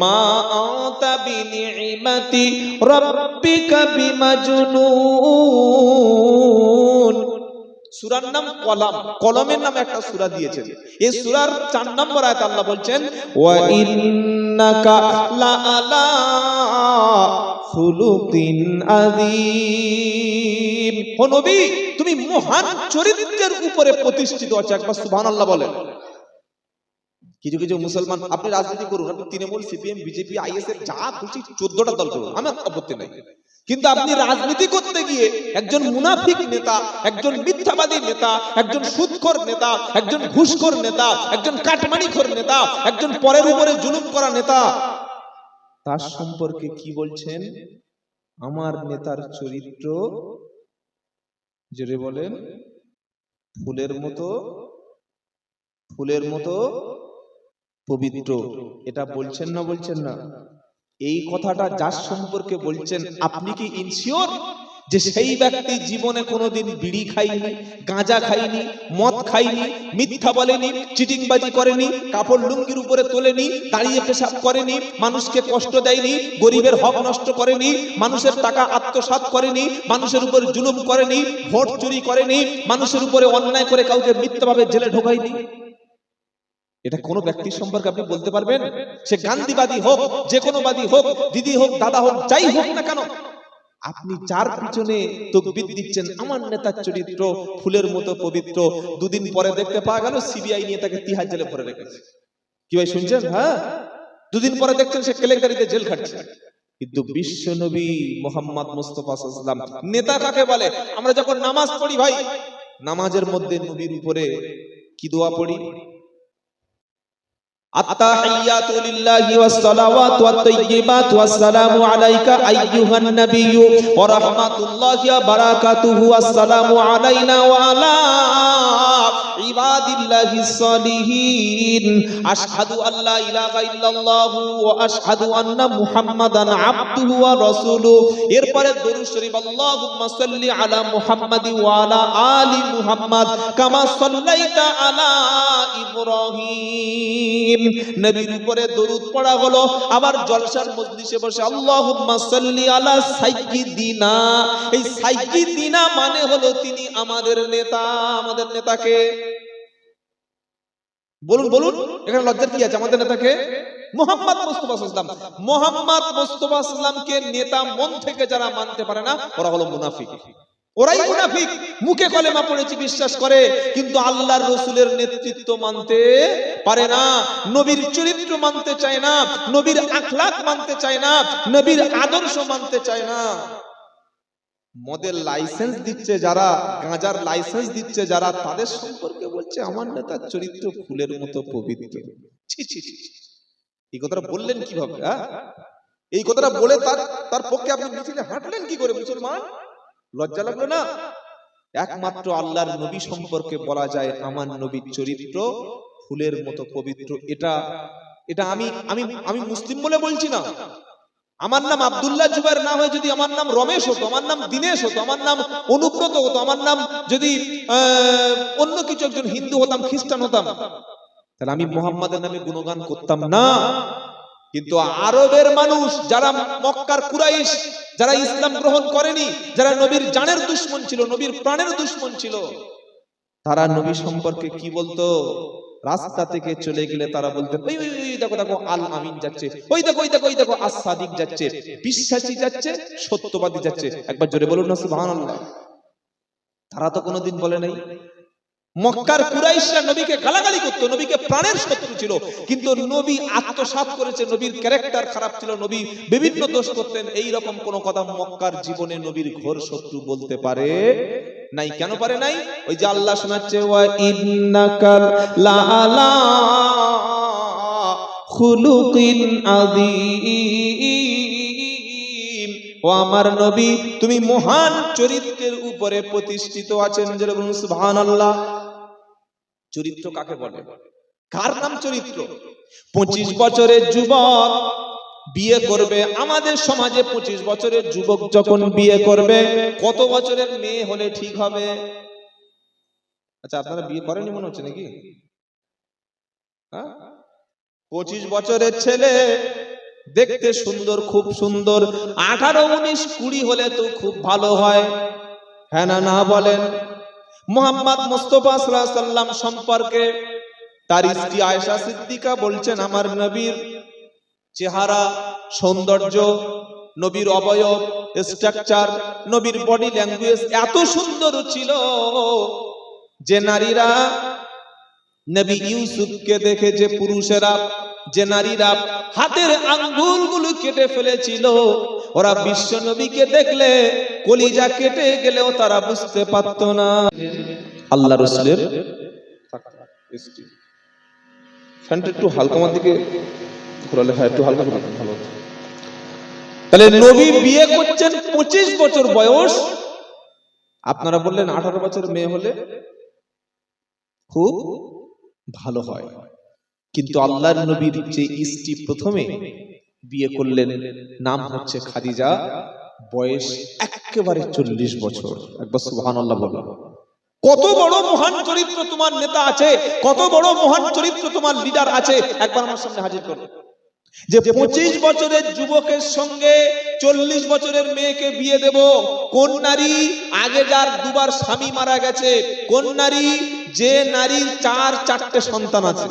মা আতা বিনিমাতি রাব্বিকা বিমাজনুন। সূরার নাম কলম, কলমের নামে একটা সূরা দিয়েছেন। এই সূরার 4 নম্বর আয়াত আল্লাহ বলছেন ওয়া ইন্নাকা লাআলা খুলুকিন আযীম। ও নবী, তুমি মহান চরিত্রের উপরে প্রতিষ্ঠিত আছো। একবার সুবহানাল্লাহ বলেন। কিছু কিছু মুসলমান, আপনি রাজনীতি করুন, আপনি তৃণমূল, সিপিএম, বিজেপি, আইএসএফ যা খুশি 14টা দল করুন, আমার আপত্তি নাই, কিন্তু আপনি রাজনীতি করতে গিয়ে একজন মুনাফিক নেতা, একজন মিথ্যাবাদী নেতা, একজন সুদখোর নেতা, একজন ঘুষখোর নেতা, একজন কাটমানিখোর নেতা, একজন পরের উপরে জুলুম করা নেতা, তার সম্পর্কে কি বলছেন? আমার নেতার চরিত্র, জোরে বলেন, ফুলের মতো পবিত্র। এটা বলছেন না? বলছেন না? এই কথাটা যার সম্পর্কে বলছেন, আপনি কি ইনসিওর যে সেই ব্যক্তি জীবনে কোনোদিন বিড়ি খায়নি, গাঁজা খায়নি, মদ খায়নি, মিথ্যা বলেনি, চিটিংবাজি করেনি, কাপড় লুঙ্গির উপরে তোলেনি, দাঁড়িয়ে পেশাব করেনি, মানুষকে কষ্ট দেয়নি, গরিবের হক নষ্ট করেনি, মানুষের টাকা আত্মসাৎ করেনি, মানুষের উপর জুলুম করেনি, ভোট চুরি করেনি, মানুষের উপরে অন্যায় করে কাউকে মিথ্যাভাবে জেলে ঢোকায়নি? এটা কোন ব্যক্তির সম্পর্কে আপনি বলতে পারবেন? সে গান্ধীবাদী হোক, যে কোনো বাদী হোক, দিদি হোক, দাদা হোক, যাই হোক না কেন, আপনি যার পিছনে তাকবীর দিচ্ছেন, আমার নেতার চরিত্র ফুলের মতো পবিত্র, দুদিন পরে দেখতে পাওয়া গেল সিবিআই নিয়ে তাকে তিহার জেলে ভরে রেখেছে। কি ভাই শুনছেন? হ্যাঁ, দুদিন পরে দেখছেন সে কেলেঙ্কারিতে জেল খাটছে। কিন্তু বিশ্ব নবী মুহাম্মদ মুস্তাফা সাল্লাল্লাহু আলাইহি ওয়াসাল্লাম নেতা কাকে বলে? আমরা যখন নামাজ পড়ি ভাই, নামাজের মধ্যে নবীর উপরে কি দোয়া পড়ি? আত্তাহিয়াতু লিল্লাহি ওয়াস সালাওয়াতু ওয়াত তাইয়্যিবাতু ওয়াসসালামু আলাইকা আইয়ুহান নাবিয়্যু ওয়া রাহমাতুল্লাহি ওয়া বারাকাতুহু ওয়াসসালামু আলাইনা ওয়া আলা ইবাদিল্লাহিস সালিহিন আশহাদু আল্লা ইলাহা ইল্লাল্লাহু ওয়া আশহাদু আন্না মুহাম্মাদান আবদুহু ওয়া রাসূলুহু। এরপরে দরুদ শরীফ, আল্লাহুম্মা সাল্লি আলা মুহাম্মাদি ওয়া আলা আলি মুহাম্মাদ কামা সাল্লাইতা আলা ইব্রাহিম। নবীর উপরে দরুদ পড়া হলো। আবার জলসার মজলিসে বসে আল্লাহুম্মা সাল্লি আলা সাইয়্যিদিনা। এই সাইয়্যিদিনা মানে হলো তিনি আমাদের নেতা। আমাদের নেতাকে বলুন বলুন, এখানে লজ্জার কি আছে? আমাদের নেতাকে মুহাম্মদ মুস্তাফা সাল্লাল্লাহু আলাইহি ওয়াসাল্লাম। মুহাম্মদ মুস্তাফা সাল্লাল্লাহু আলাইহি ওয়াসাল্লামকে নেতা মন থেকে যারা মানতে পারে না, ওরা হলো মুনাফিক। ওরাই মুনাফিক। মুখে কলেমা পড়েছি, বিশ্বাস করে, কিন্তু আল্লাহর রাসূলের নেতৃত্ব মানতে পারে না, নবীর চরিত্র মানতে চায় না, নবীর আখলাক মানতে চায় না, নবীর আদর্শ মানতে চায় না। মদের লাইসেন্স দিচ্ছে যারা, গাঁজার লাইসেন্স দিচ্ছে যারা, তাদের সম্পর্কে বলছে আমার নেতার চরিত্র ফুলের মতো পবিত্র। ছি ছি ছি, এই কথাটা বললেন কিভাবে? এই কথাটা বলে তার পক্ষে আপনি মিছিলে হাঁটলেন কি করে? মুসলমান, লজ্জা লাগলো না? একমাত্র আল্লাহর নবী সম্পর্কে বলা যায় আমার নবীর চরিত্র ফুলের মতো পবিত্র। এটা আমি মুসলিম বলে বলছি না। আমার নাম আব্দুল্লাহ জুবাইর না হয়ে যদি আমার নাম রমেশ হতো, আমার নাম দিনেশ হতো, আমার নাম অনুব্রত হতো, আমার নাম যদি অন্য কিছু, একজন হিন্দু হতাম, খ্রিস্টান হতাম, তাহলে আমি মুহাম্মাদের নামে গুণগান করতাম না। কিন্তু আরবের মানুষ যারা মক্কার কুরাইশ, যারা ইসলাম গ্রহণ করেনি, যারা নবীর জানের দুশমন ছিল, নবীর প্রাণের দুশমন ছিল, তারা নবী সম্পর্কে কি বলতো? রাস্তা থেকে চলে গেলে তারা বলতেন ওই ওই ওই দেখো দেখো আল আমিন যাচ্ছে, ওই দেখো ওই দেখো ওই দেখো আস-সাদিক যাচ্ছে, বিশ্বাসী যাচ্ছে, সত্যবাদী যাচ্ছে। একবার জোরে বলুন না সুবহানাল্লাহ। তারা তো কোনোদিন বলে নাই। মক্কার কুরাইশরা নবীকে গালাগালি করতো, নবীকে প্রাণের শত্রু ছিল, কিন্তু নবী আত্মসাৎ করেছে, নবীর ক্যারেক্টার খারাপ ছিল, নবী বিভিন্ন দোষ করতেন, এই রকম কোন কথা মক্কার জীবনে নবীর ঘোর শত্রু বলতে পারে নাই। কেন পারে নাই? ওই যে আল্লাহ শোনাচ্ছে ওয়া ইন্নাকা লাআলা খুলুকিন আযীম। ও আমার নবী, তুমি মহান চরিত্রের উপরে প্রতিষ্ঠিত আছেন। যেরকম সুবহানাল্লাহ। চরিত্র কাকে বলে? কার নাম চরিত্র? 25 বছরের যুবক বিয়ে করবে, আমাদের সমাজে 25 বছরের যুবক যখন বিয়ে করবে, কত বছরের মেয়ে হলে ঠিক হবে? আচ্ছা, আপনারা বিয়ে করেননি মনে হচ্ছে নাকি? 25 বছরের ছেলে, দেখতে সুন্দর, খুব সুন্দর। 18, 19, 20 হলে তো খুব ভালো হয়। হ্যাঁ না না বলেন? মুহাম্মদ মুস্তাফা সাল্লাল্লাহু আলাইহি সাল্লাম সম্পর্কে তার স্ত্রী আয়েশা সিদ্দিকা বলছেন, আমার নবীর চেহারা, সৌন্দর্য, নবীর অবয়ব, স্ট্রাকচার, নবীর বডি ল্যাঙ্গুয়েজ এত সুন্দর ছিল যে নারীরা নবী ইউসুফকে দেখে, যে পুরুষেরা, যে নারীরা হাতের আঙ্গুলগুলো কেটে ফেলেছিল, ওরা বিশ্ব নবীকে দেখলে কলিজা কেটে গেলেও তারা বুঝতে পারত না। আল্লাহ রাসূলের ফ্যানটা একটু হালকা আমার দিকে ঘোরালে, হ্যাঁ একটু হালকা ঘোরালে ভালো হতো। তাহলে নবী বিয়ে করছেন 25 বছর বয়স। আপনারা বললেন 18 বছর মেয়ে হলে খুব ভালো হয়, কিন্তু আল্লাহর নবীর যে স্ত্রী প্রথমে বিয়ে করলেন নাম হচ্ছে খাদিজা, বয়স একেবারে 40 বছর। একবার সুবহানাল্লাহ বলুন। কত বড় মহান চরিত্র তোমার নেতা আছে, কত বড় মহান চরিত্র তোমার লিডার আছে, একবার আমার সামনে হাজির করো। যে 25 বছরের যুবকের সঙ্গে 40 বছরের মেয়েকে বিয়ে দেব। কোন নারী? আগে যার দুবার স্বামী মারা গেছে। কোন নারী? যে নারীর 4-4টে সন্তান আছে।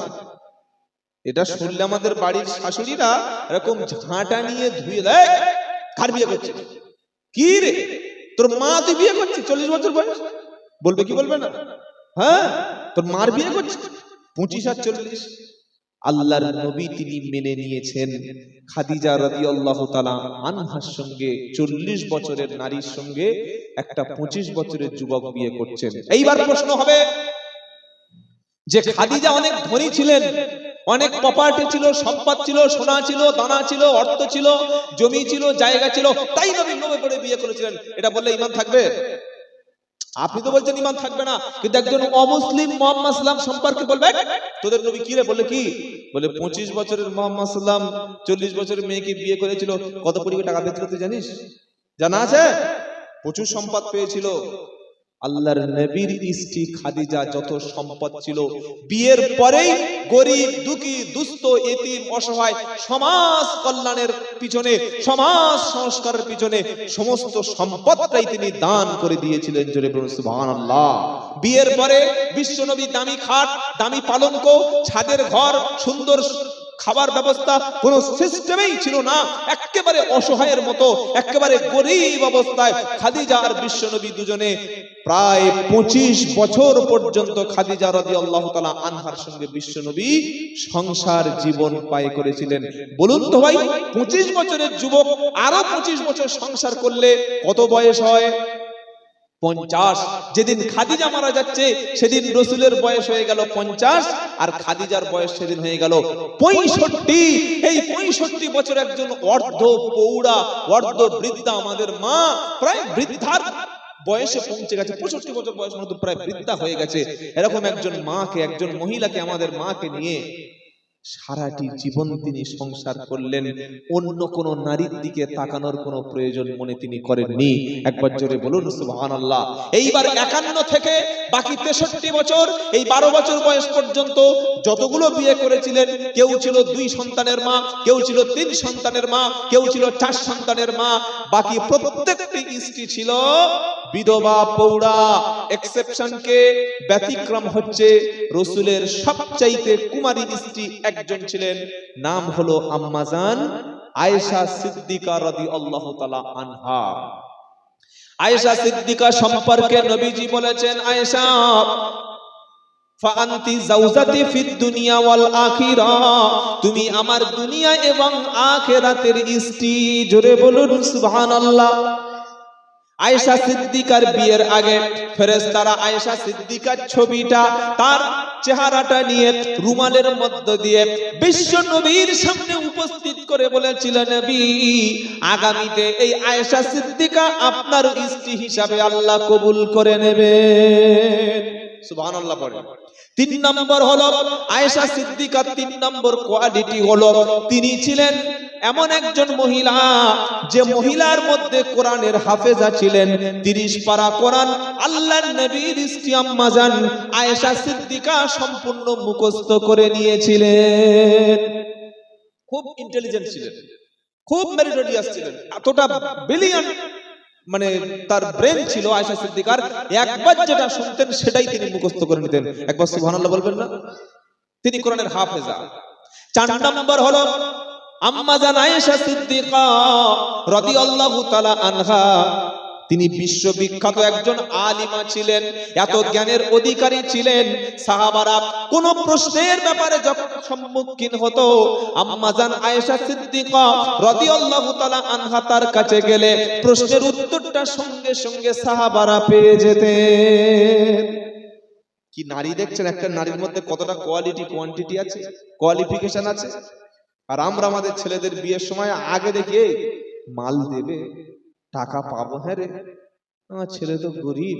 এটা শুনলে আমাদের বাড়ির শাশুড়িরা এরকম ঝাঁটা নিয়ে ধুয়ে দেয়, কার বিয়ে করছে? কি রে তোর মা, তুই বিয়ে করছিস 40 বছর বয়স? বলবে কি বলবে না? হ্যাঁ, তোর মার বিয়ে করছিস 25 আর 40। আল্লাহর নবী তিনি মেনে নিয়েছেন খাদিজা রাদিয়াল্লাহু তাআলা আনহার সঙ্গে 40 বছরের নারীর সঙ্গে একটা 25 বছরের যুবক বিয়ে করছেন। এইবার প্রশ্ন হবে যে খাদিজা অনেক ধনী ছিলেন, অনেক প্রপার্টি ছিল, সম্পদ ছিল, সোনা ছিল, দানা ছিল, অর্থ ছিল, জমি ছিল, জায়গা ছিল, তাই নবী লোভে পড়ে বিয়ে করেছিলেন। এটা বললে ঈমান থাকবে? আপনি তো বলছেন ঈমান থাকবে না, কিন্তু একজন অমুসলিম মুহাম্মদ সাল্লাম সম্পর্কে বলবে তোদের নবী কি রে? বলে কি? বলে 25 বছরের মুহাম্মদ সাল্লাম 40 বছরের মেয়েকে বিয়ে করেছিল। কত কোটি টাকা বেচলো তুই জানিস? জানা আছে? প্রচুর সম্পদ পেয়েছিল। আল্লাহর নবীর স্ত্রী খাদিজা যত সম্পদ ছিল, বিয়ের পরেই গরিব, দুঃখী, দুস্থ, এতিম, অসহায়, সমাজ কল্যাণের পিছনে, সমাজ সংস্কারের পিছনে সমস্ত সম্পদটাই তিনি দান করে দিয়েছিলেন। জোরে বলুন সুবহানাল্লাহ। বিয়ের পরে বিশ্বনবী দামি খাট, দামি পালঙ্ক, ছাদের ঘর, সুন্দর খাবার ব্যবস্থা কোন সিস্টেমেই ছিল না। একেবারে অসহায়ের মতো, একেবারে গরিব অবস্থায় খাদিজা আর বিশ্বনবী দুজনে প্রায় 25 বছর পর্যন্ত খাদিজা রাদিয়াল্লাহু তাআলা আনহার সঙ্গে বিশ্বনবী সংসার জীবন পায় করেছিলেন। বলুন তো ভাই, 25 বছরের যুবক আরো 25 বছর সংসার করলে কত বয়স হয়? 50। যেদিন খাদিজা মারা যাচ্ছে সেদিন রাসূলের বয়স হয়ে গেল 50, আর খাদিজার বয়স সেদিন হয়ে গেল 65। এই 65 বছর একজন অর্ধ পৌড়া, অর্ধ বৃদ্ধা আমাদের মা প্রায় বৃদ্ধার বয়সে পৌঁছে গেছে। 65 বছর বয়স মতো প্রায় বৃদ্ধা হয়ে গেছে। এরকম একজন মাকে, একজন মহিলাকে, আমাদের মাকে নিয়ে সারাটি জীবন তিনি সংসার করলেন। অন্য কোন নারীর দিকে তাকানোর কোনো প্রয়োজন মনে তিনি করেননি। একবার জোরে বলুন সুবহানাল্লাহ। এইবার 51 থেকে বাকি 63 বছর, এই 12 বছর বয়স পর্যন্ত যতগুলো বিয়ে করেছিলেন, কেউ ছিল 2 সন্তানের মা, কেউ ছিল 3 সন্তানের মা, কেউ ছিল 4 সন্তানের মা। বাকি প্রত্যেকটি স্ত্রী ছিল বিধবা, পৌড়া। এক্সেপশন কে, ব্যতিক্রম হচ্ছে রাসূলের সবচাইতে কুমারী স্ত্রী একজন ছিলেন, নাম হলো আম্মা জান আয়েশা সিদ্দিকা রাদিয়াল্লাহু তাআলা আনহা। আয়েশা সিদ্দিকা সম্পর্কে নবীজি বলেছেন, আয়েশা ফাআনতি জাওজাতি ফিদ দুনিয়া ওয়াল আখিরা, তুমি আমার দুনিয়া এবং আখিরাতের স্ত্রী। জোরে বলুন সুবহানাল্লাহ। আয়েশা সিদ্দিকার বিয়ের আগে ফেরেশতারা আয়েশা সিদ্দিকার ছবিটা, তার চেহারাটা নিয়ে রুমালের মধ্য দিয়ে বিশ্ব নবীর সামনে উপস্থিত করে বলেছিলেন, নবী আগামীতে এই আয়েশা সিদ্দিকা আপনার স্ত্রী হিসাবে আল্লাহ কবুল করে নেবেন। সুবহানাল্লাহ পড়ে। 3 নম্বর হলো আয়েশা সিদ্দিকার 3 নম্বর কোয়ালিটি হলো তিনি ছিলেন এমন একজন মহিলা যে মহিলার মধ্যে কোরআনের হাফেজা ছিলেন। 30 পারা কোরআন আল্লাহর নবীর স্ত্রী আম্মা জান আয়েশা সিদ্দিকা সম্পূর্ণ মুখস্থ করে নিয়েছিলেন। খুব ইন্টেলিজেন্ট ছিলেন, খুব মেরিটোরিয়াস ছিলেন, এতটা ব্রিলিয়ান্ট মানে তার ব্রেন ছিল আয়েশা সিদ্দিকার, একবার যেটা শুনতেন সেটাই তিনি মুখস্থ করে নিতেন। একবার সুবহানাল্লাহ বলবেন না? তিনি কোরআনের হাফেজা। 4 নম্বর হলো আম্মা জান আয়েশা সিদ্দিকা রাদিয়াল্লাহু তাআলা আনহা, তিনি বিশ্ববিখ্যাত একজন আলিমা ছিলেন, এত জ্ঞানের অধিকারী ছিলেন, সাহাবারা কোন প্রশ্নের ব্যাপারে যখন সম্মুখীন হতো আম্মা জান আয়েশা সিদ্দিকা রাদিয়াল্লাহু তাআলা আনহা তার কাছে গেলে প্রশ্নের উত্তরটা সঙ্গে সঙ্গে সাহাবারা পেয়ে যেতেন। কি নারী দেখছেন, একটা নারীর মধ্যে কতটা কোয়ালিটি কোয়ান্টিটি আছে, কোয়ালিফিকেশন আছে। আর আমরা আমাদের ছেলেদের বিয়ের সময় আগে দেখি মাল দেবে, টাকা পাবো, হ্যাঁ রে আমার ছেলে তো গরিব,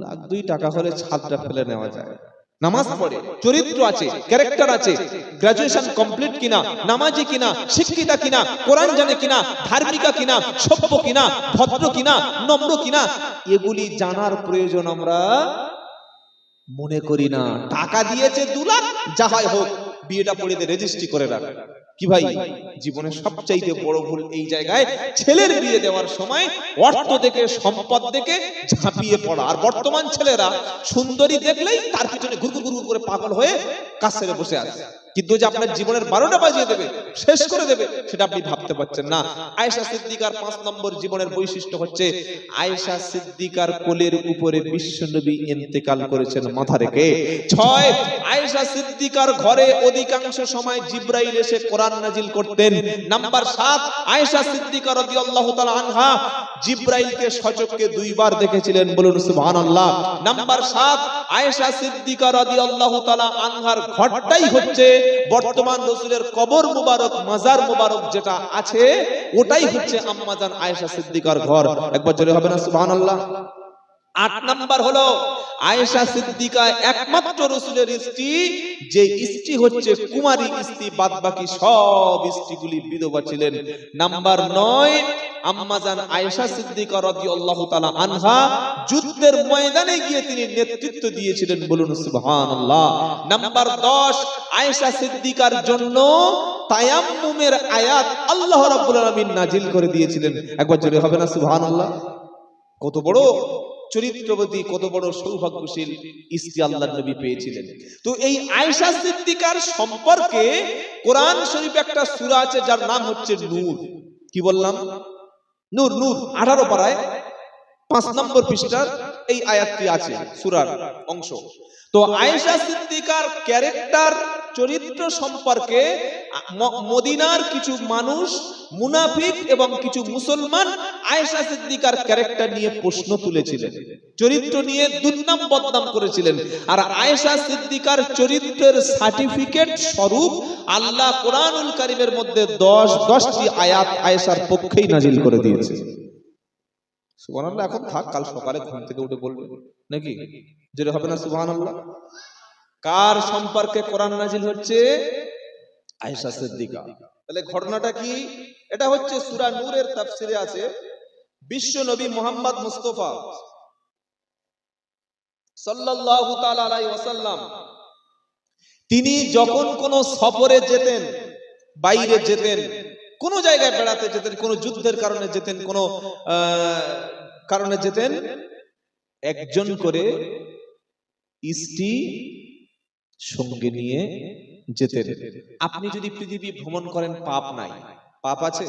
লাখ 2 টাকা হলে ছাদটা ফেলে নেওয়া যায়। নামাজ পড়ে, চরিত্র আছে, ক্যারেক্টার আছে, গ্রাজুয়েশন কমপ্লিট কিনা, নামাজি কিনা, শিক্ষিতা কিনা, কোরআন জানে কিনা, ধার্মিকা কিনা, সভ্য কিনা, ভদ্র কিনা, নম্র কিনা, এগুলি জানার প্রয়োজন আমরা মনে করি না। টাকা দিয়েছে 2 লাখ, যা হয় হোক, বিয়েটা পড়িয়ে রেজিস্ট্রি করে রাখ। কি ভাই, জীবনের সবচাইতে বড় ভুল এই জায়গায়, ছেলের বিয়ে দেওয়ার সময় অর্থ দেখে, সম্পদ দেখে ঝাঁপিয়ে পড়া। আর বর্তমান ছেলেরা সুন্দরী দেখলেই তার পিছনে ঘুরঘুর ঘুরঘুর করে পাগল হয়ে কাজ ছেড়ে বসে আছে, কিন্তু যে আপনার জীবনের 12টা বাজিয়ে দেবে, শেষ করে দেবে, সেটা আপনি ভাবতে পারছেন না। আয়েশা সিদ্দিকার 5 নম্বর জীবনের বৈশিষ্ট্য হচ্ছে আয়েশা সিদ্দিকার কোলের উপরে বিশ্বনবী ইন্তেকাল করেছেন মাথা রেখে। 6, আয়েশা সিদ্দিকার ঘরে অধিকাংশ সময় জিবরাইল এসে কোরআন নাজিল করতেন। নাম্বার 7, আয়েশা সিদ্দিকা রাদিয়াল্লাহু তাআলা আনহা জিবরাইলকে সচক্ষে 2 বার দেখেছিলেন, বলুন সুবহানাল্লাহ। নাম্বার 7, আয়েশা সিদ্দিকা রাদিয়াল্লাহু তাআলা আনহার ঘরটাই হচ্ছে বর্তমান রাসূলের কবর মুবারক, মাজার মুবারক যেটা আছে, ওটাই হচ্ছে আম্মা জান আয়েশা সিদ্দিকার ঘর। একবার জোরে হবে না সুবহানাল্লাহ? 8 নাম্বার হলো আয়েশা সিদ্দিকা একমাত্র রাসূলের স্ত্রী, যে স্ত্রী হচ্ছে কুমারী স্ত্রী, বাদ বাকি সব স্ত্রীগুলি বিধবা ছিলেন। নাম্বার 9, আম্মা জান আয়েশা সিদ্দিকা রাদিয়াল্লাহু তাআলা আনহা যুদ্ধের ময়দানে গিয়ে তিনি নেতৃত্ব দিয়েছিলেন, বলুন সুবহানাল্লাহ। নাম্বার 10, আয়েশা সিদ্দিকার জন্য তায়াম্মুমের আয়াত আল্লাহ রাব্বুল আলামিন নাজিল করে দিয়েছিলেন। একবার জোরে হবে না সুবহানাল্লাহ? কত বড় চরিত্রবতী, কত বড় সৌভাগ্যশীল স্ত্রী আল্লাহর নবী পেয়েছিলেন। তো এই আয়েশা সিদ্দিকার সম্পর্কে কোরআন শরীফে একটা সূরা আছে যার নাম হচ্ছে নূর। কি বললাম? নূর। নূর 18 পারায় 5 নম্বর পৃষ্ঠার এই আয়াতটি আছে, সূরার অংশ। তো আয়েশা সিদ্দিকার ক্যারেক্টার, চরিত্র সম্পর্কে মদিনার কিছু মানুষ, মুনাফিক এবং কিছু মুসলমান আয়েশা সিদ্দিকার ক্যারেক্টার নিয়ে প্রশ্ন তুলেছিলেন, চরিত্র নিয়ে দুর্নাম বদনাম করেছিলেন। আর আয়েশা সিদ্দিকার চরিত্রের সার্টিফিকেট স্বরূপ আল্লাহ কোরআনুল কারীমের মধ্যে 10টি আয়াত আয়েশার পক্ষেই নাজিল করে দিয়েছে। সুবহানাল্লাহ। এখন থাক, কাল সকালে ঘুম থেকে উঠে বলবে নাকি? যেটা হবে না সুবহানাল্লাহ? কার সম্পর্কে কোরআন নাজিল হচ্ছে? আয়েশা সিদ্দিকা। তাহলে ঘটনাটা কি? এটা হচ্ছে সূরা নূরের তাফসিরে আছে, বিশ্ব নবী মুহাম্মদ মুস্তাফা সাল্লাল্লাহু তাআলা আলাইহি ওয়াসাল্লাম তিনি যখন কোন সফরে যেতেন, বাইরে যেতেন, কোন জায়গায় বেড়াতে যেতেন, কোন যুদ্ধের কারণে যেতেন, কোন কারণে যেতেন, একজন করে স্ত্রী সঙ্গে নিয়ে যেতেন। আপনি যদি পৃথিবী ভ্রমণ করেন, পাপ নাই? পাপ আছে?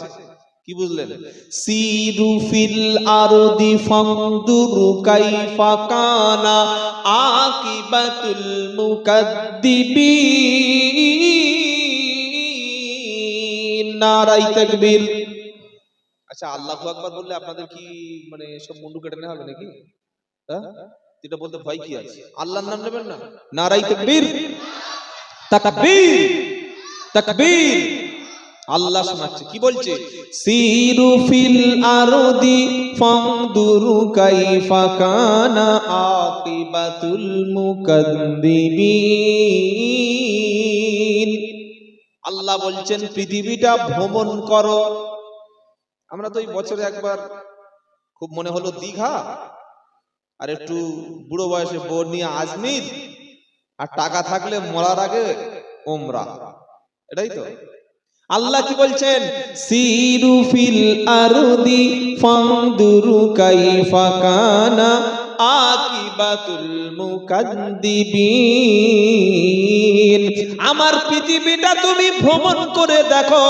কি বুঝলেন? সিরু ফিল আরদি ফানদুরু কাইফা কানা আকিবাতুল মুকাদ্দিবিন। নারায়ে তাকবীর। আচ্ছা, আল্লাহু আকবার বললে আপনাদের কি মানে সব মুন্ডু কেটে নেওয়া হবে নাকি? হ্যাঁ, এটা বলতে ভয় কি আছে? আল্লাহর নাম নেবেন না? নারায়ে তাকবীর, তাকবীর, তাকবীর। আল্লাহ শোনাচ্ছে, কি বলছে? সিরু ফিল আরদি ফানদুরু কাইফা কানা আকিবাতুল মুকাদ্দিবিন। আল্লাহ বলছেন পৃথিবীটা ভ্রমণ করো। আমরা তো এই বছরে একবার খুব মনে হলো দীঘা, আর একটু বুড়ো বয়সে বউ নিয়ে আজমির, আর টাকা থাকলে মরার আগে ওমরা। এটাই তো আল্লাহ কি বলছেন, সিরু ফিল আরদি ফানদুরু কাইফা কানা আকিবাতুল মুকাদ্দিবিন। আমার পৃথিবীটা তুমি ভ্রমণ করে দেখো,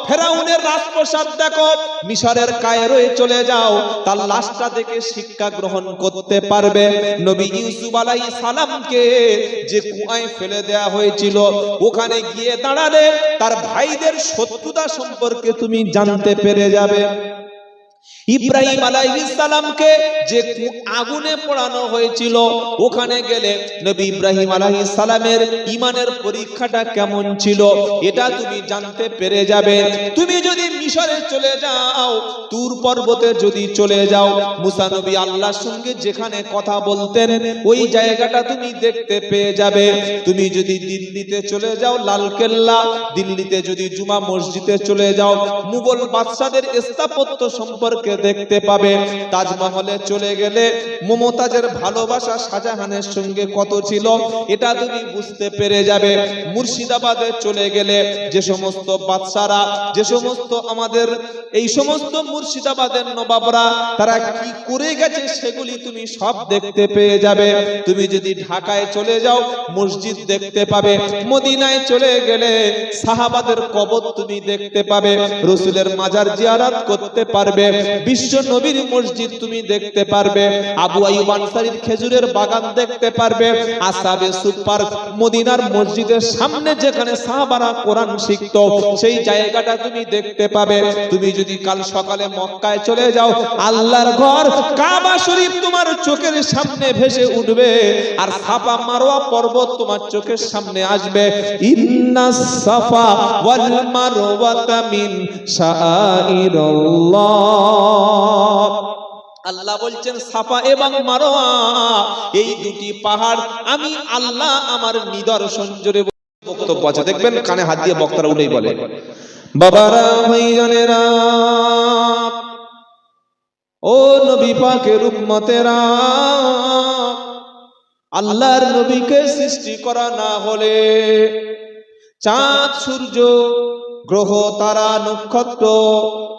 ফেরাউনের রাজপ্রাসাদ দেখো, মিশরের কায়রোয় চলে যাও, তার লাশটা দেখে শিক্ষা গ্রহণ করতে পারবে। নবী ইউসুফ আলাইহিস সালামকে যে কুয়ায় ফেলে দেয়া হয়েছিল, ওখানে গিয়ে দাঁড়ালে তার ভাইদের শত্রুতা সম্পর্কে তুমি জানতে পেরে যাবে। ইব্রাহিম আলাইহিস সালামকে যে আগুনে পোড়ানো হয়েছিল, ওখানে গেলে নবী ইব্রাহিম আলাইহিস সালামের ঈমানের পরীক্ষাটা কেমন ছিল এটা তুমি জানতে পেরে যাবে। তুমি যদি মিশরে চলে যাও, তুর পর্বতে যদি চলে যাও, মুসা নবী আল্লাহর সঙ্গে যেখানে কথা বলতেন ওই জায়গাটা তুমি দেখতে পেয়ে যাবে। তুমি যদি দিল্লিতে চলে যাও, লালকেল্লা, দিল্লিতে যদি জুমা মসজিদে চলে যাও, মুঘল বাদশাদের স্থাপত্য সম্পর্কে দেখতে পাবে। তাজমহলে চলে গেলে মমতাজের ভালোবাসা শাহজাহানের সঙ্গে কত ছিল এটা তুমি বুঝতে পেরে যাবে। মুর্শিদাবাদে চলে গেলে যে সমস্ত বাদশারা, যে সমস্ত আমাদের এই সমস্ত মুর্শিদাবাদের নবাবরা তারা কি করে গেছে সেগুলি তুমি সব দেখতে পেয়ে যাবে। তুমি যদি ঢাকায় চলে যাও, মসজিদ দেখতে পাবে। মদিনায় চলে গেলে সাহাবাদের কবর তুমি দেখতে পাবে, রাসূলের মাজার জিয়ারত করতে পারবে, বিশ্ব নবীর মসজিদ তুমি দেখতে পারবে, আবু আইয়ুব আনসারীর খেজুরের বাগান দেখতে পারবে, আসহাবে সুফার মদিনার মসজিদের সামনে যেখানে সাহাবারা কোরআন শিখতো সেই জায়গাটা তুমি দেখতে পাবে। তুমি যদি কাল সকালে মক্কায় চলে যাও, আল্লাহর ঘর কাবা শরীফ তোমার চোখের সামনে ভেসে উঠবে, আর সাফা মারওয়া পর্বত তোমার চোখের সামনে আসবে। ইন্নাস সাফা ওয়াল মারওয়াতা মিন শাআইরিল্লাহ। আল্লাহ বলছেন সাফা এবং মারওয়া এই দুটি পাহাড় আমি আল্লাহ আমার নিদর্শন জুড়ে। বক্তব্য আছে দেখবেন, কানে হাত দিয়ে বক্তারা উঠেই বলে, বাবারা ভাইজানেরা, ও নবী পাকের উম্মতেরা, আল্লাহর নবীকে সৃষ্টি করা না হলে চাঁদ, সূর্য, গ্রহ, তারা, নক্ষত্র,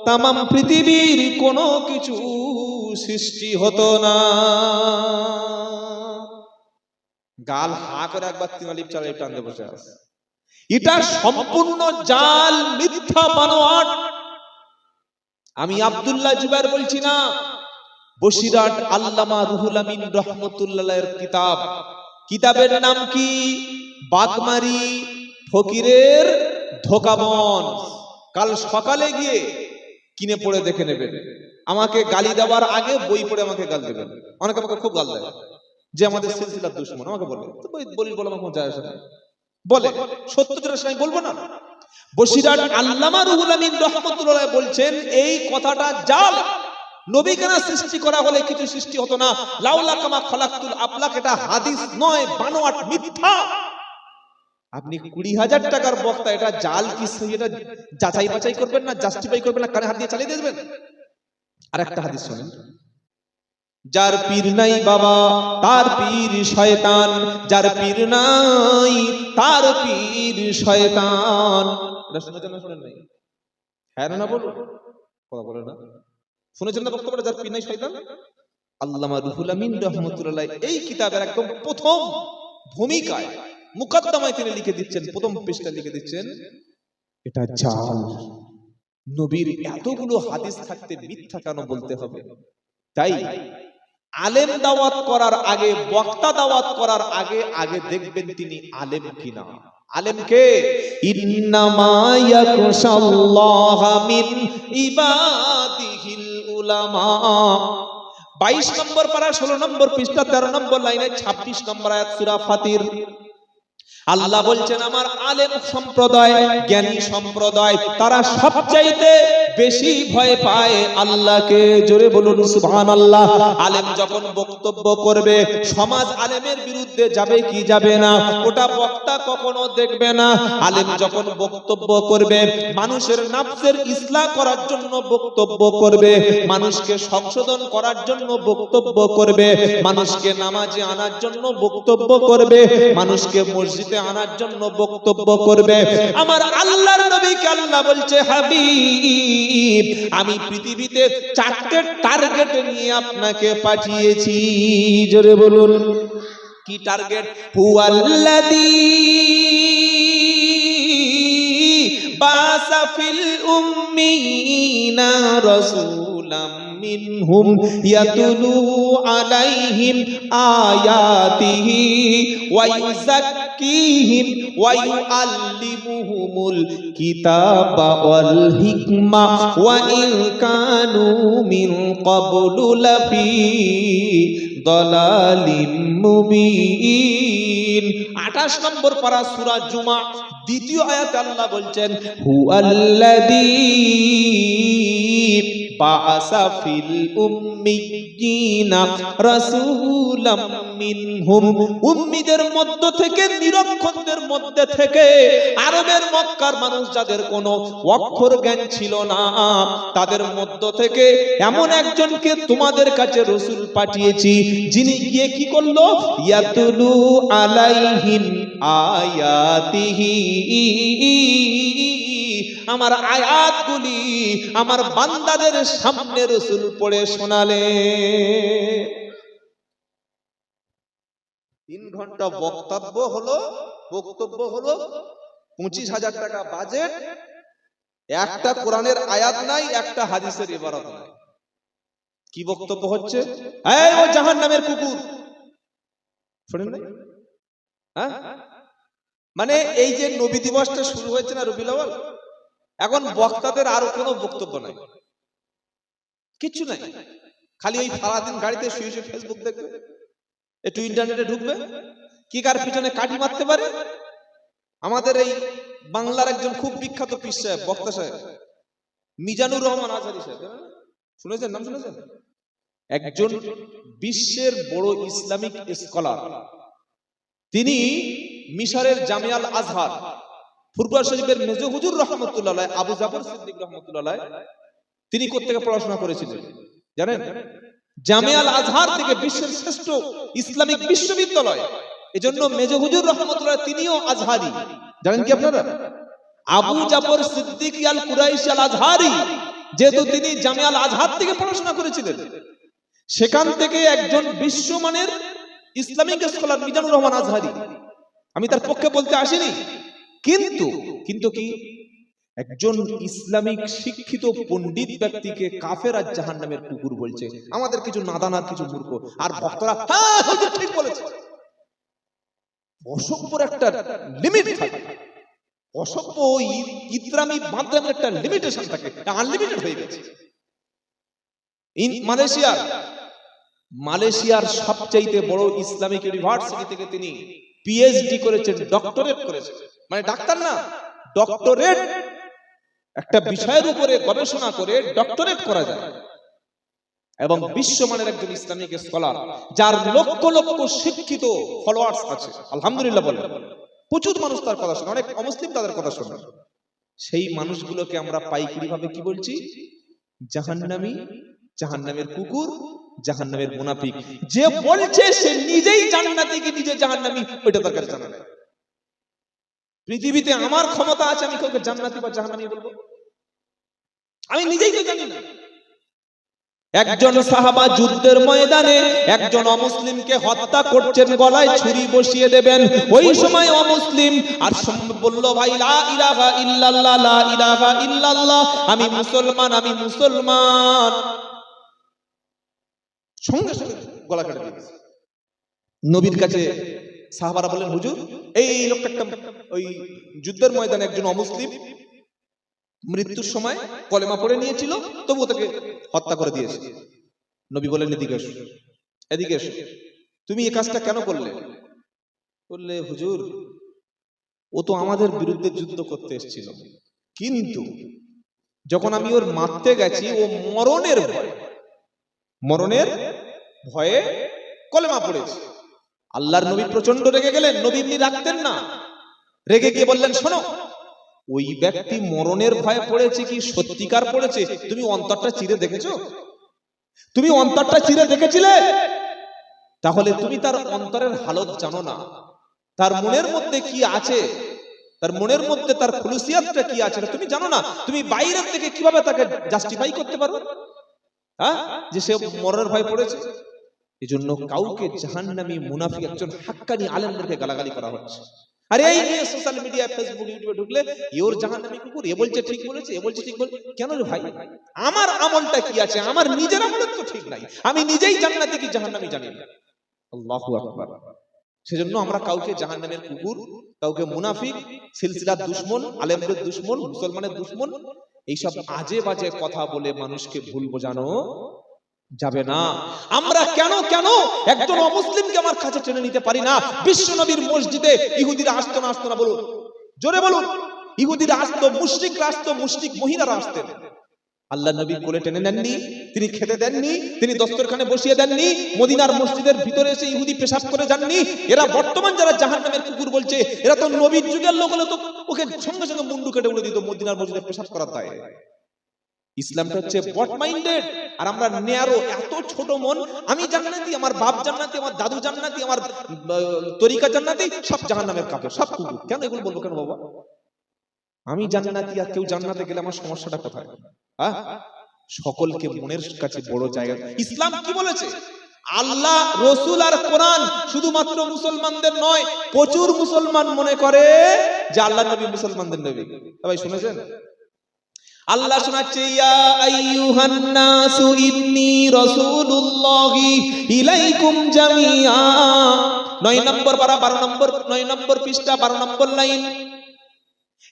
তামাম পৃথিবীর কোনো কিছু সৃষ্টি হতো না। গাল হা করে একবার তিনালিপ চালিয়ে টানতে বসে আছে। এটা সম্পূর্ণ জাল, মিথ্যা, বানোয়াট। আমি আব্দুল্লাহ জুবাইর বলছি না, বসিরহাট আল্লামা রুহুল আমিন রহমতুল্লাহের কিতাব। কিতাবের নাম কি? বাগমারি ফকিরের ধোকাবন। কাল সকালে গিয়ে কিনে পড়ে দেখে নেবেন। আমাকে গালি দেওয়ার আগে বই পড়ে আমাকে গাল দেবেন। অনেকে আমাকে খুব গাল দেয় যে আমাদের সিলসিলার দুশমন। আমাকে বলে বলি বলে আমার যায় আসে না, বলে সত্য যেটা আমি বলবো না। বসিরহাট আল্লামা রুহুল আমিন রহমতুল্লাহ বলছেন এই কথাটা জাল। নবী কেন সৃষ্টি করা হলে কিছু সৃষ্টি হতো না। লাউলা কামা খালাকতুল আফলাক, এটা হাদিস নয়, বানোয়াট, মিথ্যা। আপনি 20,000 টাকার বক্তা, এটা জাল কি সহি এটা যাচাই বাছাই করবেন না, জাস্টিফাই করবেন না, কানে হাত দিয়ে চালিয়ে দেবেন। আর একটা হাদিস শুনেন, যার পীর নাই বাবা তার পীর শয়তান, যার পীর নাই তার পীর শয়তান। এটা শুনেছেন না শুনেন নাই? হ্যাঁ না বলুন, কথা বলে না। শুনেছেন না বক্তব্যটা, যার পীর নাই শয়তান? আল্লামা রুহুল আমিন রহমতুল্লাহ এই কিতাবের একদম প্রথম ভূমিকায় মুকদ্দমায় তিনি লিখে দিচ্ছেন, প্রথম পৃষ্ঠা লিখে দিচ্ছেন এটা জাল। নবীর এতগুলো হাদিস থাকতে মিথ্যা কেন বলতে হবে? তাই আলেম দাওয়াত করার আগে, বক্তা দাওয়াত করার আগে আগে দেখবেন তিনি আলেম কিনা। আলেমকে ইন্নামা ইয়াকশাল্লাহ মিন ইবাদিহিল উলামা, 22 নম্বর পারা 16 নম্বর পৃষ্ঠা 13 নম্বর লাইনে 26 নম্বর আয়াত সূরা ফাতির। আল্লাহ বলছেন আমার আলেম সম্প্রদায়, জ্ঞানী সম্প্রদায়, তারা সবচাইতে বেশি ভয় পায় আল্লাহকে। জোরে বলুন সুবহানাল্লাহ। আলেম যখন বক্তব্য করবে, সমাজ আলেমের বিরুদ্ধে যাবে কি যাবে না ওটা বক্তা কখনো দেখবে না। আলেম যখন বক্তব্য করবে, মানুষের নাফসের ইসলাহ করার জন্য বক্তব্য করবে, মানুষকে সংশোধন করার জন্য বক্তব্য করবে, মানুষকে নামাজে আনার জন্য বক্তব্য করবে, মানুষকে মসজিদে আনার জন্য বক্তব্য করবে। আমার আল্লাহর নবীকে আল্লাহ বলছে, হাবিব, আমি পৃথিবীতে 4টে টার্গেট নিয়ে আপনাকে পাঠিয়েছি। জোরে বলুন, কি টার্গেট? হুয়াল্লাযী বাসা ফিল উম্মিনা রাসূলাম মিনহুম ইয়াতুলু আলাইহিম আয়াতিহি ওয়া ইউযাক্কিহিম ওয়া ইউআল্লিমুহুমুল কিতাবা ওয়াল হিকমা ওয়া ইন কানু মিন ক্বাবলু লাফি দালালিম মুবিন। 28 নম্বর পারা সূরা জুমা দ্বিতীয় আয়াতে আল্লাহ বলছেন, হুয়াল্লাযী বাআসা ফিল উম্মিয়িনা রাসূলাম মিনহুম, উম্মীদের মধ্য থেকে, নিরক্ষরদের মধ্যে থেকে, আরবের মক্কার মানুষ যাদের কোনো অক্ষর জ্ঞান ছিল না, তাদের মধ্য থেকে এমন একজনকে তোমাদের কাছে রাসূল পাঠিয়েছি, যিনি গিয়ে কি করলো? ইয়াতুলু আলাইহিম আয়াতিহি, আমার আয়াতগুলি আমার বান্দাদের সামনে রাসূল পড়ে শোনালে। 3 ঘন্টা বক্তব্য হলো 25,000 টাকা বাজেট, একটা কোরআনের আয়াত নাই, একটা হাদিসের ইবারত নাই। কি বক্তব্য হচ্ছে? এই ও জাহান্নামের কুকুর, শুনেন না? হ্যাঁ, মানে এই যে নবী দিবসটা শুরু হয়েছে না, রবিউল আউয়াল, এখন বক্তাদের আর কোনো বক্তব্য নাই, কিচ্ছু নাই। খালি ওই সারাদিন গাড়িতে শুয়ে শুয়ে ফেসবুক দেখবে, একটু ইন্টারনেটে ঢুকবে, কি কার পিছনে কাটি মারতে পারে। আমাদের এই বাংলার একজন খুব বিখ্যাত পীর সাহেব, বক্তা সাহেব, মিজানুর রহমান আজহারী সাহেব, শুনেছেন? নাম শুনেছেন? একজন বিশ্বের বড় ইসলামিক স্কলার। তিনি মিশরের জামিয়াল আজহার, ফুরফুরা শরীফের মেজো হুজুর রহমাতুল্লাহ আলাইহি, আবু জাফর সিদ্দিক রহমাতুল্লাহ আলাইহি, তিনি কোত্থেকে পড়াশোনা করেছিলেন জানেন? জামিয়াল আজহার থেকে, বিশ্বের শ্রেষ্ঠ ইসলামিক বিশ্ববিদ্যালয়। এজন্য মেজো হুজুর রহমাতুল্লাহ তিনিও আজহারি। জানেন কি আপনারা? আবু জাফর সিদ্দিক আল কুরাইশি আল আজহারি, যেহেতু তিনি জামিয়াল আজহার থেকে পড়াশোনা করেছিলেন, সেখান থেকে একজন বিশ্বমানের ইসলামিক স্কলার মিজানুর রহমান আজহারি। আমি তার পক্ষে বলতে আসিনি, কিন্তু কি একজন ইসলামিক শিক্ষিত পণ্ডিত ব্যক্তিকে কাফের আর জাহান্নামের কুকুর বলছে। আমাদের কিছু নাদান আর কিছু মূর্খ আর ভক্তরা হ্যাঁ হুজুর ঠিক বলেছে। অসভ্যর একটা লিমিট থাকে, অসভ্য ইতরামি মাধ্যমের একটা লিমিটেশন থাকে, আনলিমিটেড হয়ে গেছে। মালয়েশিয়ার সবচাইতে বড় ইসলামিক ইউনিভার্সিটি থেকে তিনি পিএইচডি করেছেন, ডক্টরেট করেছেন, মানে ডাক্তার না, ডক্টরেট। একটা বিষয়ের উপরে গবেষণা করে ডক্টরেট করা যায়, এবং বিশ্বমানের একজন ইসলামিক স্কলার, যার লক্ষ লক্ষ শিক্ষিত ফলোয়ার্স আছে। আলহামদুলিল্লাহ বলেন, প্রচুর মানুষ তার কথা শোনে, অনেক অমুসলিম তাদের কথা শোনে। সেই মানুষগুলোকে আমরা পাইকারি ভাবে কি বলছি? জাহান্নামী, জাহান্নামের কুকুর, জাহান্নামের মুনাফিক। যে বলছে সে নিজেই জান্নাতি কি নিজে জাহান্নামী, ওইটা তার কাছে জানা নেই। পৃথিবীতে আমার ক্ষমতা আছে আমি কাউকে জান্নাতি বা জাহান্নামী বলবো? আমি নিজেই তো জানি না। একজন সাহাবা যুদ্ধের ময়দানে একজন অমুসলিমকে হত্যা করছেন, গলায় ছুরি বসিয়ে দেবেন। ওই সময় অমুসলিম আর বলল, ভাই লা ইলাহা ইল্লাল্লাহ, লা ইলাহা ইল্লাল্লাহ, আমি মুসলমান, আমি মুসলমান। সঙ্গে সঙ্গে গলা কেটে দিয়েছে। নবীর কাছে সাহাবারা বললেন, হুজুর এই লোকটা একটা ওই যুদ্ধের ময়দানে একজন অমুসলিম মৃত্যুর সময় কলেমা পড়ে নিয়েছিল, তবু তাকে হত্যা করে দিয়েছে। নবী বলেন, এদিকে এসো, এদিকে এসো, তুমি এই কাজটা কেন করলে? বললে, হুজুর ও তো আমাদের বিরুদ্ধে যুদ্ধ করতে এসেছিল, কিন্তু যখন আমি ওর মারতে গেছি ও মরণের ভয়ে কলেমা পড়েছে। আল্লাহর নবী প্রচন্ড রেগে গেলেন। নবী এমনি রাখতেন না, রেগে গিয়ে বললেন, শোনো, ওই ব্যক্তি মরণের ভয়ে পড়েছে কি সত্যিকার পড়েছে? তুমি অন্তরটা চিরে দেখেছো? তুমি অন্তরটা চিরে দেখেছিলে? তাহলে তুমি তার অন্তরের হালত জানো না। তার মনের মধ্যে কি আছে, তার মনের মধ্যে তার খুলুসিয়াতটা কি আছে তুমি জানো না। তুমি বাইরের থেকে কিভাবে তাকে জাস্টিফাই করতে পারো, হ্যাঁ, যে সে মরার ভয় পড়েছে। এজন্য কাউকে জাহান্নামী মুনাফিক একজন হাক্কানি আলেমদেরকে গালাগালি করা হচ্ছে। আরে এই নিয়ে সোশ্যাল মিডিয়া ফেসবুক ইউটিউবে ঢুকলে ওর জাহান্নামী কুকুর, এ বলছে ঠিক বলেছে, এ বলছে ঠিক বলে। কেন রে ভাই, আমার আমলটা কি আছে? আমার নিজের আমলের তো ঠিক নাই, আমি নিজেই জান্নাতি কি জাহান্নামী জানি না। আল্লাহু আকবার। সেজন্য আমরা কাউকে জাহান্নামের কুকুর, কাউকে মুনাফিক, সিলসিলার দুশমন, আলেমদের দুশমন, মুসলমানের দুশমন, এইসব আজে বাজে কথা বলে মানুষকে ভুল বোঝানো যাবে না। আমরা কেন একজন অমুসলিমকে আমার কাছে টেনে নিতে পারি না? বিশ্ব নবীর মসজিদে ইহুদিরা আসতো না, আসতো না বলুন, জোরে বলুন। ইহুদিরা আসতো, মুশরিকরা আসতো, মুশরিক মহিলারা আসতেন। আল্লাহ নবী কোলে টেনে নেননি, তিনি খেতে দেননি, তিনি দস্তরখানে বসিয়ে দেননি, মদিনার মসজিদের ভিতরে এসে ইহুদি পেশাব করে যাননি। এরা বর্তমান যারা জাহান্নামের কুকুর বলছে, এরা তো নবীর যুগের লোক হলে তো ওকে সঙ্গে সঙ্গে মুন্ডু কেটে উড়ে দিত মদিনার মসজিদে পেশাব করার দায়ে। ইসলামটা হচ্ছে বট মাইন্ডেড, আর আমরা ন্যারো, এত ছোট মন। আমি জান্নাতি, আমার বাপ জান্নাতি, আমার দাদু জান্নাতি, আমার তরিকা জান্নাতি, সব জাহান্নামের কাফের, সব কুকুর। কেন এগুলো বলবো কেন বাবা? আমি জান্নাতি আর কেউ জান্নাতে গেলে আমার সমস্যাটা কোথায়? হ্যাঁ, সকলকে মনের কাছে বড় জায়গা। ইসলাম কি বলেছে? আল্লাহ, রসুল আর কোরআন শুধুমাত্র মুসলমানদের নয়। প্রচুর মুসলমান মনে করে যে আল্লাহ নবী মুসলমানদের নবী। সবাই শুনেছেন? আল্লাহ শোনাচ্ছে, ইয়া আইয়ুহান নাসু ইন্নী রাসূলুল্লাহি ইলাইকুম জামিআ। 9 নম্বর পারা, 12 নম্বর, 9 নম্বর পৃষ্ঠা, 12 নম্বর লাইন,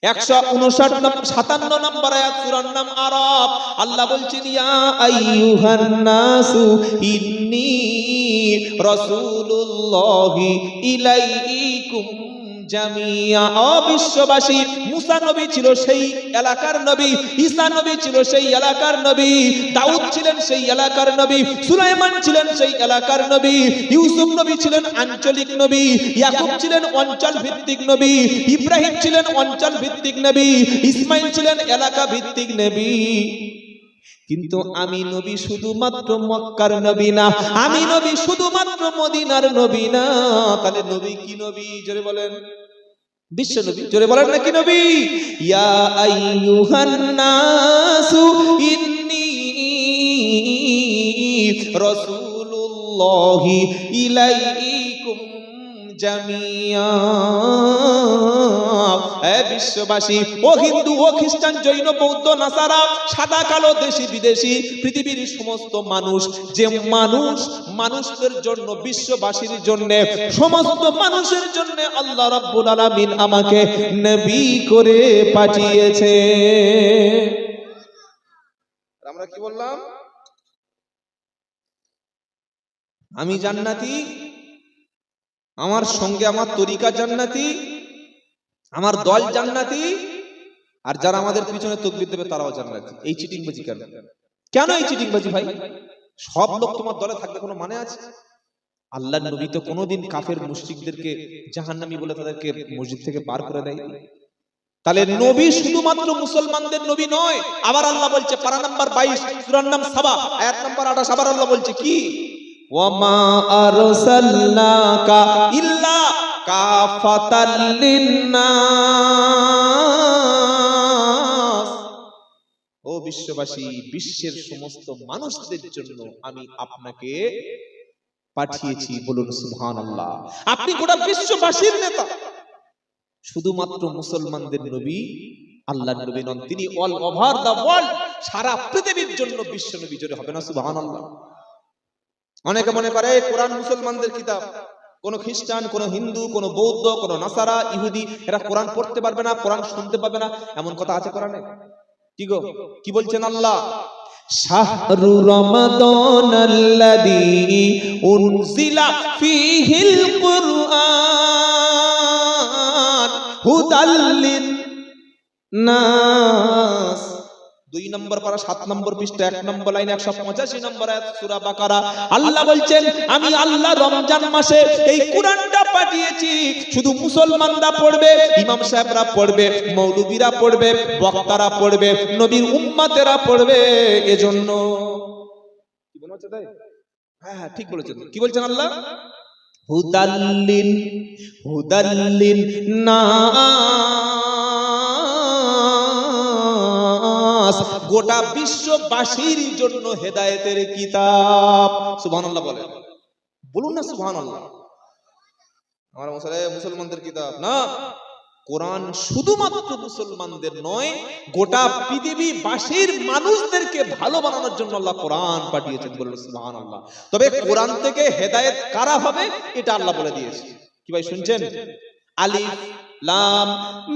157 নম্বর আয়াত, সূরার নাম আরাফ। আল্লাহ বলছেন, ইয়া আইয়ুহান নাসু ইন্নী রাসূলুল্লাহি ইলাইকুম জামিআ। বিশ্ববাসী, মুসা নবী ছিল সেই এলাকার নবী, ঈসা নবী ছিল সেই এলাকার নবী, দাউদ ছিলেন সেই এলাকার নবী, সুলাইমান ছিলেন সেই এলাকার নবী, ইউসুফ নবী ছিলেন আঞ্চলিক নবী, ইয়াকুব ছিলেন অঞ্চল ভিত্তিক নবী, ইব্রাহিম ছিলেন অঞ্চল ভিত্তিক নবী, ইসমাইল ছিলেন এলাকা ভিত্তিক নবী। কিন্তু আমি নবী শুধুমাত্র মক্কার নবী না, আমি নবী শুধুমাত্র মদিনার নবী না। তাহলে নবী কি নবী? জোরে বলেন। বিশ্ব নবী। জোরে বলেন না কি নবী? ইয়া আইয়ুহান নাসু ইন্নী রাসূলুল্লাহি ইলাইকুম জামিআ। বিশ্ববাসী, ও হিন্দু, ও খ্রিস্টান, জৈন, বৌদ্ধ, নাসারা, সাদা কালো, দেশি বিদেশি, পৃথিবীর সমস্ত মানুষ, যে মানুষদের জন্য, বিশ্ববাসীর জন্য, সমস্ত মানুষের জন্য আল্লাহ রাব্বুল আলামিন আমাকে নবী করে পাঠিয়েছে। আমরা কি বললাম? আমি জান্নাতি, আমার সঙ্গে আমার তরিকা জান্নাতি, আমার দল জান্নাতি, আর যারা আমাদের পিছনে তাকবীর দেবে তারাও জান্নাতি। এই চিটিংবাজি কেন? কেন এই চিটিংবাজি ভাই? সব লোক তোমার দলে থাকলে কোনো মানে আছে? আল্লাহর নবী তো কোনোদিন কাফের মুশরিকদেরকে জাহান্নামী বলে তাদেরকে মসজিদ থেকে বার করে দেয়। তাহলে নবী শুধুমাত্র মুসলমানদের নবী নয়। আবার আল্লাহ বলছে, পারা নাম্বার 22, সূরার নাম সাবা, আয়াত নাম্বার 28, আবার আল্লাহ বলছে কি? ওয়ামা আরসালনাকা ইল্লা কাফাতাল লিন্নাস। ও বিশ্ববাসী, বিশ্বের সমস্ত মানুষদের জন্য আমি আপনাকে পাঠিয়েছি। বলুন সুবহানাল্লাহ। আপনি গোটা বিশ্ববাসীর নেতা, শুধুমাত্র মুসলমানদের নবী আল্লাহর নবী নন, তিনি অল ওভার দা ওয়ার্ল্ড, সারা পৃথিবীর জন্য বিশ্ব নবী। জোরে হবে না সুবহানাল্লাহ? অনেকে মনে করে কোরআন মুসলমানদের কিতাব, কোন খ্রিস্টান, কোন হিন্দু, কোন বৌদ্ধ, কোন নাসারা, ইহুদি, এরা কোরআন পড়তে পারবে না, কোরআন শুনতে পাবে না, এমন কথা আছে কোরআনে? কি গো, কি বলছেন আল্লাহ? শাহরু রমাদানাল্লাযী উনজিলা ফীহিল কুরআন হুদাল লিন্নাস। 2 নম্বর পারা, 7 নম্বর পৃষ্ঠা, 1 নম্বর লাইন, 185 নম্বর আয়াত, সূরা বাকারা। আল্লাহ বলছেন, আমি আল্লাহ রমজান মাসে এই কুরআনটা পাঠিয়েছি। শুধু মুসলমানরা পড়বে, ইমাম সাহেবরা পড়বে, মৌলবীরা পড়বে, বক্তারা পড়বে, নবীর উম্মতেরা পড়বে। এজন্য কি মনে হচ্ছে তাই? হ্যাঁ, ঠিক বলেছেন। কি বলছেন আল্লাহ? হুদাল্লিন হুদাল্লিন নাস, গোটা বিশ্ববাসীর জন্য হেদায়েতের কিতাব। সুবহানাল্লাহ বলেন, বলুন না সুবহানাল্লাহ। আমার মুসলমানদের কিতাব না, কোরআন শুধুমাত্র মুসলমানদের নয়, গোটা পৃথিবীবাসীর মানুষদেরকে ভালো বানানোর জন্য আল্লাহ কোরআন পাঠিয়েছেন। বলুন সুবহানাল্লাহ। তবে কোরআন থেকে হেদায়েত কারা হবে এটা আল্লাহ বলে দিয়েছে। কি ভাই শুনছেন? আলিফ লাম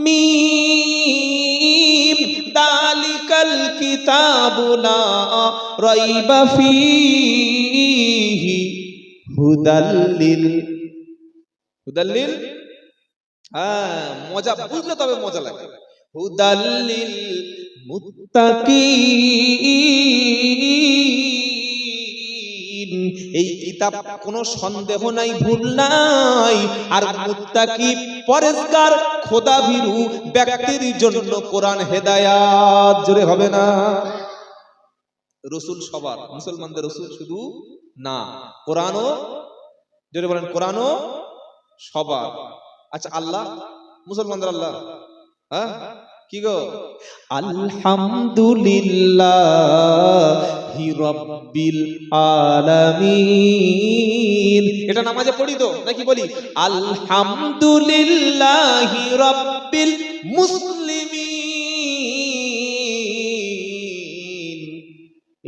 মিম যালিকাল কিতাবু লা রাইবা ফীহি হুদাল্লিল, হুদাল্লিল, হ্যাঁ মজা বুঝলে তবে মজা লাগে। হুদাল্লিল মুত্তাকিন, এই কিতাব কোনো সন্দেহ নাই, ভুল নাই। আর মুত্তাকি পরেজগার খোদাভীরু ব্যক্তির জন্য কোরআন হেদায়াত। জোরে হবে না? রাসূল সবার, মুসলমানদের রাসূল শুধু না, কোরআনও, জোরে বলেন কোরআনও সবার। আচ্ছা আল্লাহ, মুসলমানদের আল্লাহ, হ্যাঁ কি গো? আলহামদুলিল্লাহি রাব্বিল আলামিন, এটা নামাজে পড়ি তো নাকি বলি আলহামদুলিল্লাহি রাব্বিল মুসলিমিন।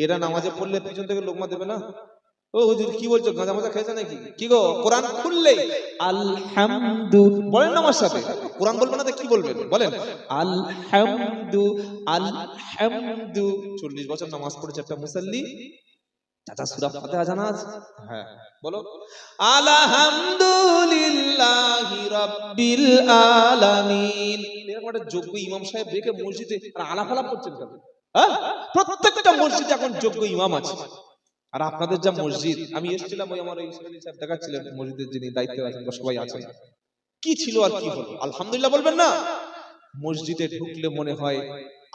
এটা নামাজে পড়লে পিছন থেকে লোকমা দেবে না, ও হুজুর কি বলছো, গাঁজা মাজা খেয়েছে নাকি? কি গো, কোরআন খুললে আলহামদু বলেন না আমার সাথে। কোরআন বলবেন না তো কি বলবেন? বলেন আলহামদু আলহামদু। 40 বছর নামাজ পড়েছে একটা মুসাল্লি, চাচা সূরা ফাতিহা জানা আছে? হ্যাঁ বলো আলহামদুলিল্লাহি রাব্বিল আলামিন। এরকম একটা যোগ্য ইমাম সাহেব দেখে মসজিদে আর আলাপ করছেন কেন? হ্যাঁ, প্রত্যেকটা মসজিদে এখন যোগ্য ইমাম আছে। আর আপনাদের যা মসজিদ, আমি এসেছিলাম, ওই আমার ইসরাইলি সাহেব দেখাচ্ছিলেন মসজিদের যিনি দায়িত্বে আছেন, সবাই আছেন, কি ছিল আর কি হলো? আলহামদুলিল্লাহ বলবেন না? মসজিদে ঢুকলে মনে হয়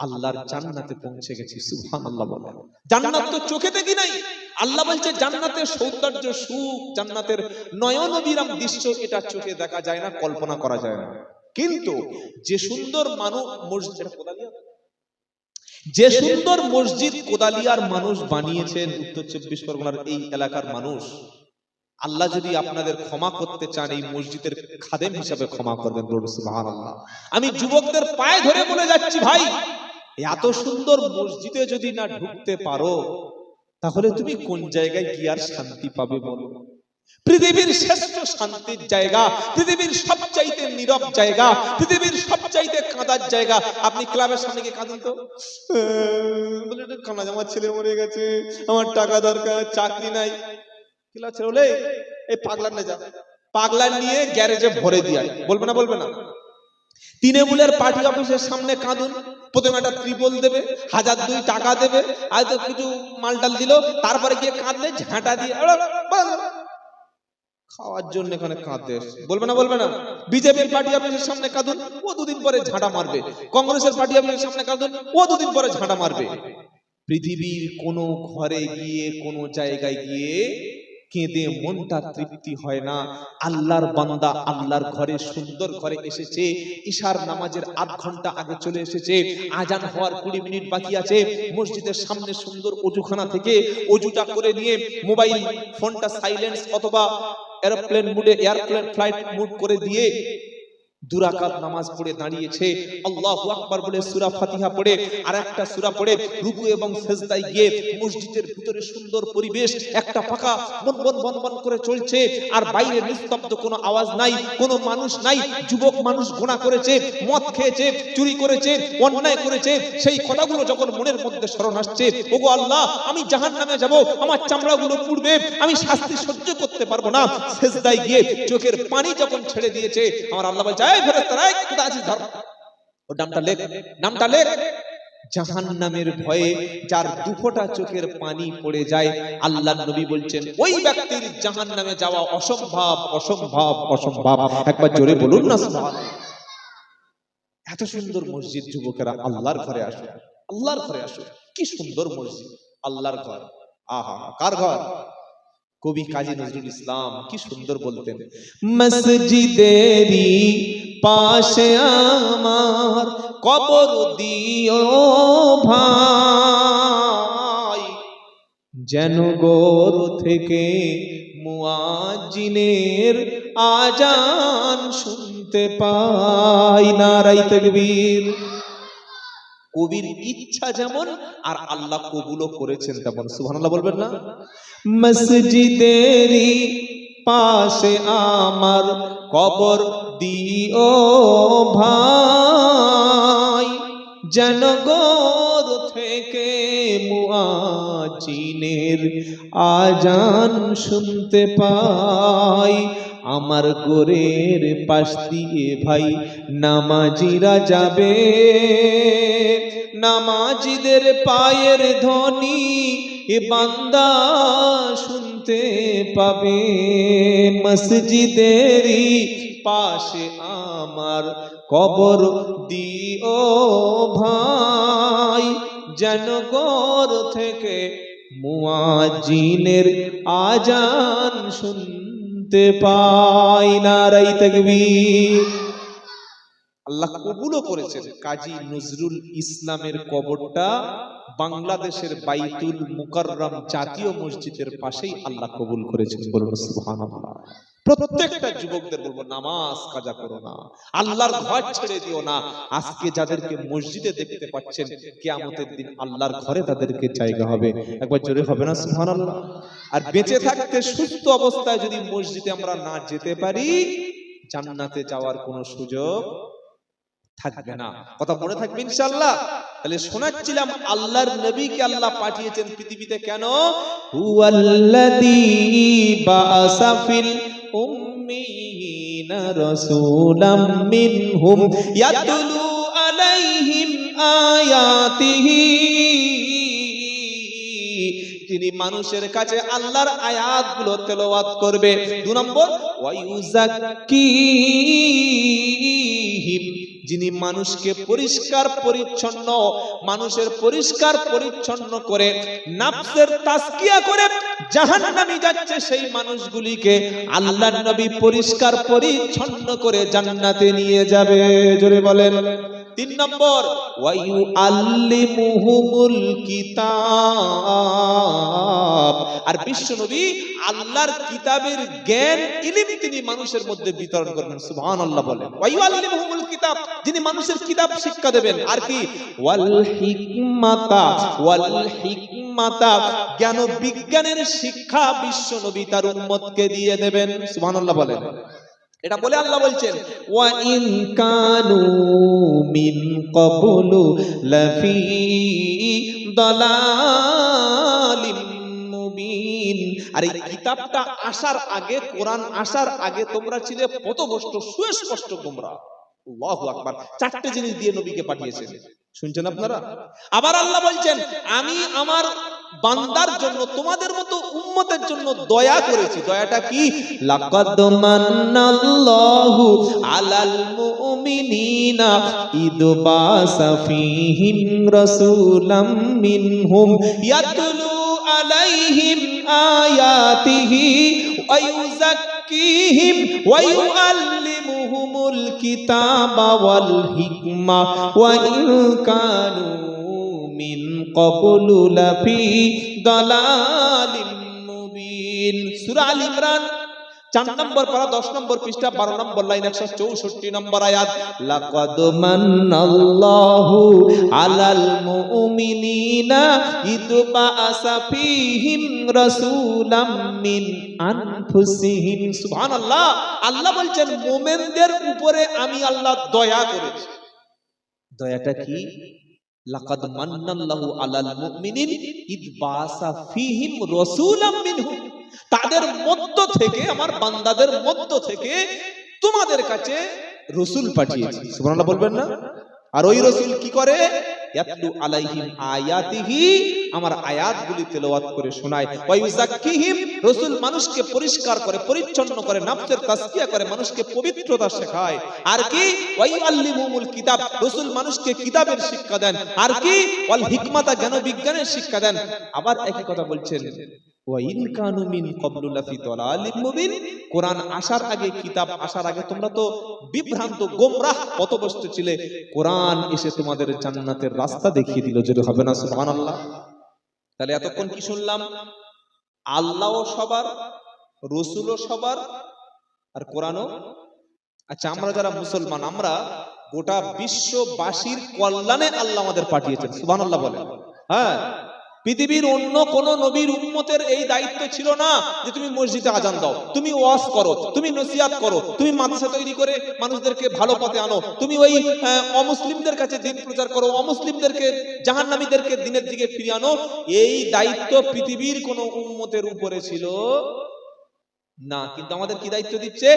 আল্লাহর জান্নাতে পৌঁছে গেছি। সুবহানাল্লাহ বলেন। জান্নাত তো চোখে দেখি নাই, আল্লাহ বলছে জান্নাতের সৌন্দর্য, সুখ, জান্নাতের নয়নবিরাম দৃশ্য, এটা চোখে দেখা যায় না, কল্পনা করা যায় না। কিন্তু যে সুন্দর মানুষ মসজিদ, যে সুন্দর মসজিদ কোদালিয়ার মানুষ বানিয়েছেন, উত্তর 24 পরগনার এই এলাকার মানুষ, আল্লাহ যদি আপনাদের ক্ষমা করতে চান, এই মসজিদের খাদেম হিসাবে ক্ষমা করবেন। সুবহানাল্লাহ। আমি যুবকদের পায়ে ধরে বলে যাচ্ছি, ভাই এত সুন্দর মসজিদে যদি না ঢুকতে পারো, তাহলে তুমি কোন জায়গায় গিয়ে আর শান্তি পাবে বলো? পৃথিবীর শ্রেষ্ঠ শান্তির জায়গা, পৃথিবীর সবচাইতে নীরব জায়গা, পৃথিবীর সবচাইতে কাঁদার জায়গা। আপনি ক্লাবের সামনে গিয়ে কাঁদেন তো, আমার ছেলে মরে গেছে, আমার টাকা দরকার, চাকরি নাই। ক্লাব ছেলে এই পাগলা নিয়ে যা, পাগলা নিয়ে গ্যারেজে ভরে দিয়ে, বলবে না বলবে না? তৃণমূলের পার্টি অফিসের সামনে কাঁদুন, প্রথমে একটা ত্রিপল দেবে, 1002 টাকা দেবে, হয়তো কিছু মালটাল দিল, তারপরে গিয়ে কাঁদলে ঝাঁটা দিয়ে খাওয়ার জন্য এখানে কাঁদতে, বলবে না বলবে না? বিজেপির পার্টি অফিসের সামনে কাঁদুন, ও দুদিন পরে ঝাঁটা মারবে। কংগ্রেসের পার্টি অফিসের সামনে কাঁদুন, ও দুদিন পরে ঝাঁটা মারবে। পৃথিবীর কোনো ঘরে গিয়ে, কোনো জায়গায় গিয়ে কেঁদে মনটা তৃপ্তি হয় না। আল্লাহর বান্দা আল্লাহর ঘরে, সুন্দর ঘরে এসেছে, ঈশার নামাজের 8 ঘন্টা আগে চলে এসেছে, আজান হওয়ার 20 মিনিট বাকি আছে, মসজিদের সামনে সুন্দর অজুখানা থেকে অজুটা করে নিয়ে মোবাইল ফোনটা সাইলেন্স অথবা এরোপ্লেন মুডে, এয়ারপ্লেন ফ্লাইট মুড করে দিয়ে 2 রাকাত নামাজ পড়ে দাঁড়িয়েছে, আল্লাহু আকবার বলে সূরা ফাতিহা পড়ে আর একটা সূরা পড়ে রুকু এবং সিজদায় গিয়ে মসজিদের ভিতরে সুন্দর পরিবেশ, একটা পাখা বন করে চলছে, আর বাইরে নিস্তব্ধ, কোনো আওয়াজ নাই, কোনো মানুষ নাই। যুবক মানুষ গুনাহ করেছে, মদ খেয়েছে, চুরি করেছে, অন্যায় করেছে, সেই কথাগুলো যখন মনের মধ্যে স্মরণ আসছে, ওগো আল্লাহ আমি জাহান্নামে যাব, আমার চামড়াগুলো পুড়বে, আমি শাস্তি সহ্য করতে পারবো না, সিজদায় গিয়ে চোখের পানি যখন ছেড়ে দিয়েছে, আমার আল্লাহ বলছে, এই ফেরেশতারা, এই কোথা আছিস, ধর ওর নামটা লেখ, নামটা লেখ। জাহান্নামের ভয়ে যার 2 ফোঁটা চোখের পানি পড়ে যায়, আল্লাহর নবী বলছেন ওই ব্যক্তির জাহান্নামে যাওয়া অসম্ভব, অসম্ভব, অসম্ভব। একবার জোরে বলুন না সুবহানাল্লাহ। এত সুন্দর মসজিদ, যুবকেরা আল্লাহর ঘরে আসো, আল্লাহর ঘরে আসো। কি সুন্দর মসজিদ, আল্লাহর ঘর। আহা, কার ঘর? কবি কাজী নজরুল ইসলাম কি সুন্দর বলতেন, মসজিদেরই পাশে আমার কবর দিও ভাই, যেন গোর থেকে মুয়াজ্জিনের আজান শুনতে পাই। নারায়ে তাকবীর। কবির ইচ্ছা যেমন আর আল্লাহ কবুলও করেছেন তেমন। সুবহানাল্লাহ বলবেন না? মসজিদেরই পাশে আমার কবর দিও ভাই, যেন গোর থেকে মুয়াজ্জিনের আজান শুনতে পাই। আমার গোরের পাশ দিয়ে ভাই নামাজিরা যাবে, নামাজিদের পায়ের ধ্বনি এ বান্দা শুনতে পাবে। মসজিদেরই পাশে আমার কবর দিও ভাই, যেন গোর থেকে মুয়াজ্জিনের আজান শুনতে পাই। নারায়ে তাকবীর। আল্লাহ কবুলও করেছেন। কাজী নজরুল ইসলামের কবরটা বাংলাদেশের বাইতুল মুকাররম জাতীয় মসজিদের পাশেই আল্লাহ কবুল করেছেন। বলুন সুবহানাল্লাহ। প্রত্যেকটা যুবকদের বলবো, নামাজ কাজা করো না, আল্লাহর ঘর ছেড়ে দিও না। আজকে যাদেরকে মসজিদে দেখতে পাচ্ছেন, কিয়ামতের দিন আল্লাহর ঘরে তাদেরকে জায়গা হবে। একবার জোরে হবে না সুবহানাল্লাহ? আর বেঁচে থাকতে সুস্থ অবস্থায় যদি মসজিদে আমরা না যেতে পারি, জান্নাতে যাওয়ার কোনো সুযোগ থাকবে না। কথা মনে থাকবে ইনশাআল্লাহ। তাহলে শোনাচ্ছিলাম আল্লাহর নবীকে আল্লাহ পাঠিয়েছেন পৃথিবীতে কেন? হুয়াল্লাযী বাআসা ফিল উম্মিয়িনা রাসূলাম মিনহুম ইয়াতলু আলাইহিম আয়াতিহি, যিনি মানুষের কাছে আল্লাহর আয়াতগুলো তেলাওয়াত করবে। 2 নম্বর ওয়ায়ুযাক্কিহিম, যিনি মানুষকে পরিষ্কার পরিচ্ছন্ন, মানুষের পরিষ্কার পরিচ্ছন্ন করে নফসের তাজকিয়া করে জাহান্নামে যাচ্ছে সেই মানুষগুলিকে আল্লাহর নবী পরিষ্কার পরিচ্ছন্ন করে জান্নাতে নিয়ে যাবে। জোরে বলেন। 3 নম্বর ওয়ায়ুআল্লিমুহুমুল কিতাব, আর বিশ্বনবী আল্লাহর কিতাবের জ্ঞান ইলম তিনি মানুষের মধ্যে বিতরণ করবেন। সুবহানাল্লাহ বলেন। ওয়ায়ুআল্লিমুহুমুল কিতাব, যিনি মানুষের কিতাব শিক্ষা দেবেন। আর কি? ওয়াল হিকমাতা, ওয়াল হিকমাতা, জ্ঞান ও বিজ্ঞানের শিক্ষা বিশ্বনবী তার উম্মতকে দিয়ে দেবেন। সুবহানাল্লাহ বলেন। এটা বলে আল্লাহ বলছেন ওয়া ইন কানু মিন ক্বাবলু লাফি দালালিম মুবিন। আর এই কিতাবটা আসার আগে, কোরআন আসার আগে তোমরা ছিলে পথভ্রষ্ট, সুস্পষ্ট গোমরা। আল্লাহু আকবার। 4টে জিনিস দিয়ে নবীকে পাঠিয়েছেন। শুনছেন আপনারা? আবার আল্লাহ বলছেন আমি আমার বান্দার জন্য, তোমাদের মতো উম্মতের জন্য দয়া করেছি। দয়াটা কি? লাকাদ মান্নাল্লাহু আলাল মুমিনিনা ইদ বাসা ফীহিম রাসূলাম মিনহুম ইয়াতলু আলাইহিম আয়াতিহি ওয়া ইউযাক্কিহিম ওয়া ইউআল্লিমুহুমুল কিতাবা ওয়াল হিকমা ওয়া ইন কানু মিন ক্বাবলু লাফি দালালিম মুবিন। সূরা আল ইমরান 4 নম্বর পারা 10 নম্বর পৃষ্ঠা 12 নম্বর লাইন 164 নম্বর আয়াত। লাকাদ মান্নাল্লাহু আলাল মুমিনিনা ইদ বাআসা ফীহিম রাসূলাম মিন আনফুসিহিম। সুবহানাল্লাহ। আল্লাহ বলছেন মুমিনদের উপরে আমি আল্লাহ দয়া করেছি। দয়াটা কি? লাকাদ মান্নাল্লাহু আলাল মুমিনিন ইদ বাআসা ফীহিম রাসূলাম মিনহুম, তাদের মধ্য থেকে, আমার বান্দাদের মধ্য থেকে তোমাদের কাছে রাসূল পাঠিয়েছি। সুবহানাল্লাহ বলবেন না? আর ওই রাসূল কি করে? ইয়াতলু আলাইহিম আয়াতিহি, আমার আয়াতগুলি তেলাওয়াত করে শোনায়। ওয়া ইউযাক্কিহিম, রাসূল মানুষকে পরিষ্কার করে, পরিচ্ছন্ন করে, নফসের তাজকিয়া করে, মানুষকে পবিত্রতা শেখায়। আর কি? ওয়া ইউআল্লিমুহুমুল কিতাব, রাসূল মানুষকে কিতাবের শিক্ষা দেন। আর কি? ওয়াল হিকমাতা, জ্ঞান বিজ্ঞানের শিক্ষা দেন। আবার একই কথা বলছেন ওয়া ইন কানু মিন ক্বাবলু লাফি দালালিম মুবিন। কোরআন আসার আগে, কিতাব আসার আগে তোমরা তো বিভ্রান্ত গোমরাহ পথভ্রষ্ট ছিলে, কোরআন এসে তোমাদের জান্নাতের রাস্তা দেখিয়ে দিল। জোরে হবে না সুবহানাল্লাহ? তাহলে এতক্ষণ কি শুনলাম? আল্লাহও সবার, রাসূলও সবার, আর কোরআনও। আচ্ছা, আমরা যারা মুসলমান, আমরা গোটা বিশ্ববাসীর কল্যাণে আল্লাহ আমাদের পাঠিয়েছেন। সুবহানাল্লাহ বলেন। হ্যাঁ, পৃথিবীর অন্য কোন নবীর উম্মতের এই দায়িত্ব ছিল না যে তুমি মসজিদে আজান দাও, তুমি ওয়াজ করো, তুমি নসিহত করো, তুমি মাদ্রাসা তৈরি করে মানুষদেরকে ভালো পথে আনো, তুমি ওই অমুসলিমদের কাছে দিন প্রচার করো, অমুসলিমদেরকে, জাহান্নামীদেরকে দিনের দিকে ফিরিয়ে আনো। এই দায়িত্ব পৃথিবীর কোন উম্মতের উপরে ছিল না। কিন্তু আমাদের কি দায়িত্ব দিচ্ছে?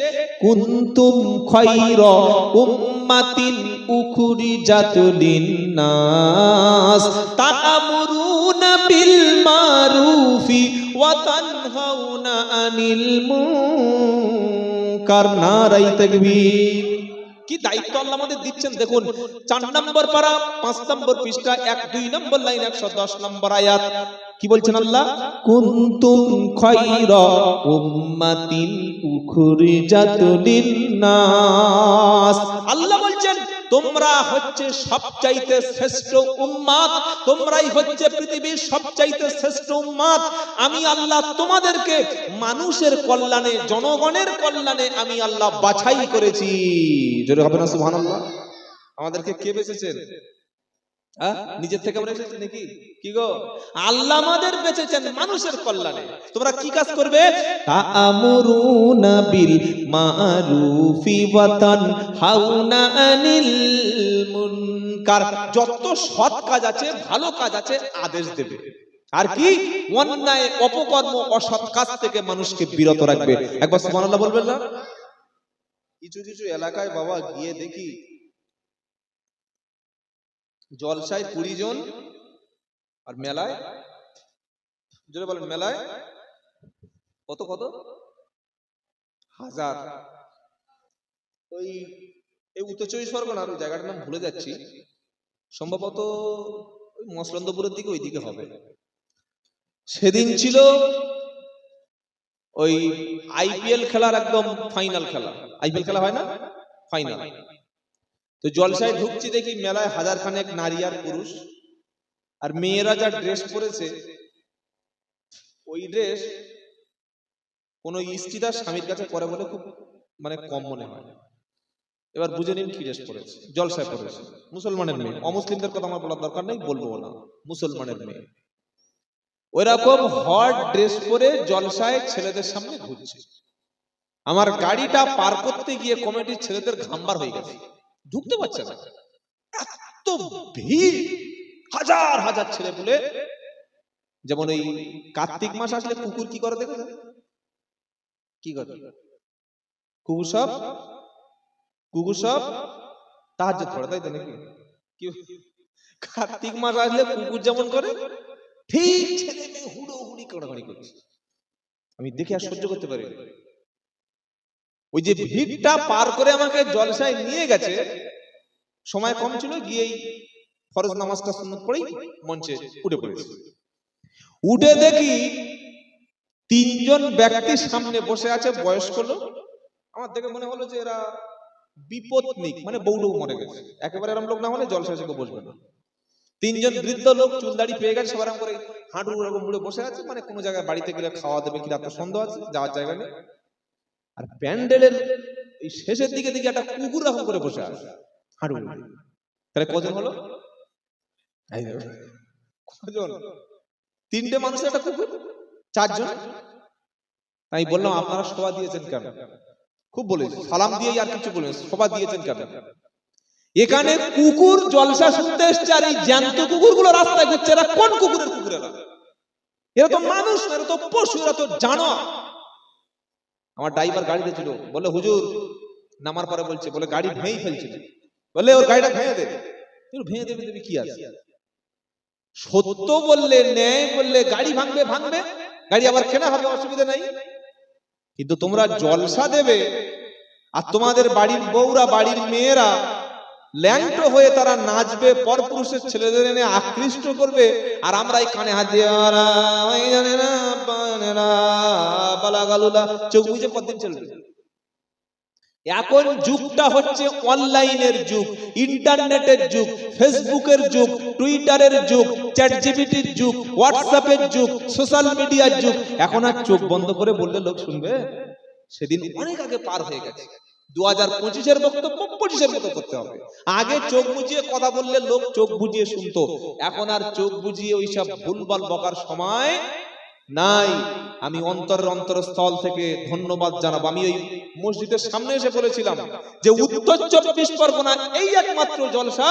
কুনতুম খায়রা উম্মাতিন উখরিজাত লিন-নাস তা'মুরুনা বিল মারুফি ওয়া তানহাউনা আনিল মুনকার। নারায়ে তাকবীর। কি দায়িত্ব আল্লাহ আমাদের দিচ্ছেন দেখুন। 4 নম্বর পারা 5 নম্বর পৃষ্ঠা 1-2 নম্বর লাইন 110 নম্বর আয়াত। কি বলছেন আল্লাহ? কুনতুম খায়রা উম্মাতিন উখরিজাত লিন-নাস। আল্লাহ বলছেন তোমরা হচ্ছে সবচাইতে শ্রেষ্ঠ উম্মাত, তোমরাই হচ্ছে পৃথিবীর সবচাইতে শ্রেষ্ঠ উম্মাত। আমি আল্লাহ তোমাদেরকে মানুষের কল্যাণে, জনগণের কল্যাণে আমি আল্লাহ বাছাই করেছি। জোরে হবে না সুবহানাল্লাহ? আমাদেরকে কে বেঁচেছেন? নিজের থেকে আমরা এসেছি নাকি? কি গো? আল্লাহ আমাদের বেঁচেছেন মানুষের কল্যাণে। তোমরা কি কাজ করবে? তা'মুরুনা বিল মারুফি ওয়া তানহাউনা আনিল মুনকার। যত সৎ কাজ আছে, ভালো কাজ আছে, আদেশ দেবে। আর কি? অন্যায়, অপকর্ম, অসৎ কাজ থেকে মানুষকে বিরত রাখবে। একবার সুবহানাল্লাহ বলবেন না? কিছু কিছু এলাকায় বাবা গিয়ে দেখি জলসায় 20 জন, আর মেলায়, জোরে বলেন, মেলায় কত কত হাজার। ওই এই উত্তর 24 পরগনার ওই জায়গাটার নাম ভুলে যাচ্ছি, সম্ভবত ওই মসলন্দপুরের দিকে, ওই দিকে হবে। সেদিন ছিল ওই আইপিএল খেলার একদম ফাইনাল খেলা। আইপিএল খেলা হয় না, ফাইনাল। তো জলসায় ঢুকছি, দেখি মেলায় 1000 খানেক নারী আর পুরুষ, আর মেয়েরা যা ড্রেস পরেছে, ওই ড্রেস কোন স্ত্রীরা স্বামীর কাছে পরে বলে খুব মানে কম মনে হয়। এবার বুঝে নিন কি ড্রেস পরেছে। জলসায় পরেছে মুসলমানের মেয়ে। অমুসলিমদের কথা আমার বলার দরকার নেই, বলবো না, মুসলমানের মেয়ে ওইরকম হট ড্রেস পরে জলসায় ছেলেদের সামনে ঘুরছে। আমার গাড়িটা পার করতে গিয়ে কমিটির ছেলেদের ঘামবার হয়ে গেছে, ঢুকতে পারছে না, এত ভিড়, হাজার হাজার ছেলে বলে। যেমন এই কার্তিক মাস আসলে কুকুর কি করে দেখো, কি করে? কুকুর সব তাহাজ্জুদ পড়ে, তাই তো নাকি? কার্তিক মাস আসলে কুকুর যেমন করে, ঠিক ছেলে মেয়ে হুড়োহুড়ি কাড়াকাড়ি করছে। আমি দেখে আর সহ্য করতে পারি। ওই যে ভিড়টা পার করে আমাকে জলসায় নিয়ে গেছে, সময় কম ছিল, গিয়েই ফরজ নামাজটা সুন্নত পড়েই মঞ্চে উঠে পড়েছি। উঠে দেখি 3 জন ব্যক্তি সামনে বসে আছে, বয়স্ক লোক। আমার দেখে মনে হলো যে এরা বিপত্নিক, মানে বউডৌ মরে গেছে। একেবারে এরকম লোক না হলে জলসায় এসে বসবে না। 3 জন বৃদ্ধ লোক, চুলদাড়ি পেয়ে গেছে, সবার করে হাঁটু এরকম মুড়ে বসে আছে, মানে কোনো জায়গায় বাড়িতে গেলে খাওয়া দেবে কি রাতে সন্দেহ আছে, যাওয়ার জায়গা নেই। আর প্যান্ডেলের এই শেষের দিকে দিকে একটা কুকুর এরকম করে বসে আছে হাঁটু মুড়ে। তাহলে কজন হলো? কজন? 3টে মানুষের একটা কুকুর, 4 জন। তাই বললাম আপনারা শোভা দিয়েছেন কেন? খুব বলেছি, সালাম দিয়ে আর কিছু বলেন, শোভা দিয়েছেন কেন? এখানে কুকুর জলসা শুনতে এসছে, আর এই জ্যান্ত কুকুরগুলো রাস্তায় ঘুরছে। এরা কোন কুকুরের কুকুর? এরা তো মানুষ, এরা তো পশু, এরা তো জানোয়ার। আমার ড্রাইভার গাড়িতে ছিল, বলে হুজুর নামার পরে বলছে, বলে গাড়ি ভেঙে ফেলছিল, বলে ওর গাড়িটা ভেঙে দেবে। ভেঙে দেবে দেবে কি আছে? সত্য বললে, ন্যায় বললে গাড়ি ভাঙবে, ভাঙবে, গাড়ি আবার কেনা হবে, অসুবিধা নাই। কিন্তু তোমরা জলসা দেবে আর তোমাদের বাড়ির বউরা, বাড়ির মেয়েরা ল্যাংটো হয়ে তারা নাচবে, পরপুরুষের ছেলেদের এনে আকৃষ্ট করবে, আর আমরা এই কানে হাত দিয়ে চোখ বুঝে কতদিন চলবে? এখন যুগটা হচ্ছে অনলাইনের যুগ, ইন্টারনেটের যুগ, ফেসবুকের যুগ, টুইটারের যুগ, চ্যাট জিপিটির যুগ, হোয়াটসঅ্যাপের যুগ, সোশ্যাল মিডিয়ার যুগ। এখন আর চোখ বন্ধ করে বললে লোক শুনবে? সেদিন অনেক আগে পার হয়ে গেছে। 2025-এর বক্তব্য 25-এর মতো করতে হবে। আগে চোখ বুজিয়ে কথা বললে লোক চোখ বুজিয়ে শুনতো, এখন আর চোখ বুজিয়ে ওইসব ভুলভাল বকার সময় নাই। আমি অন্তরস্থল থেকে ধন্যবাদ জানাবো। আমি ওই মসজিদের সামনে এসে বলেছিলাম যে উত্তর 24 পরগনা এই একমাত্র জলসা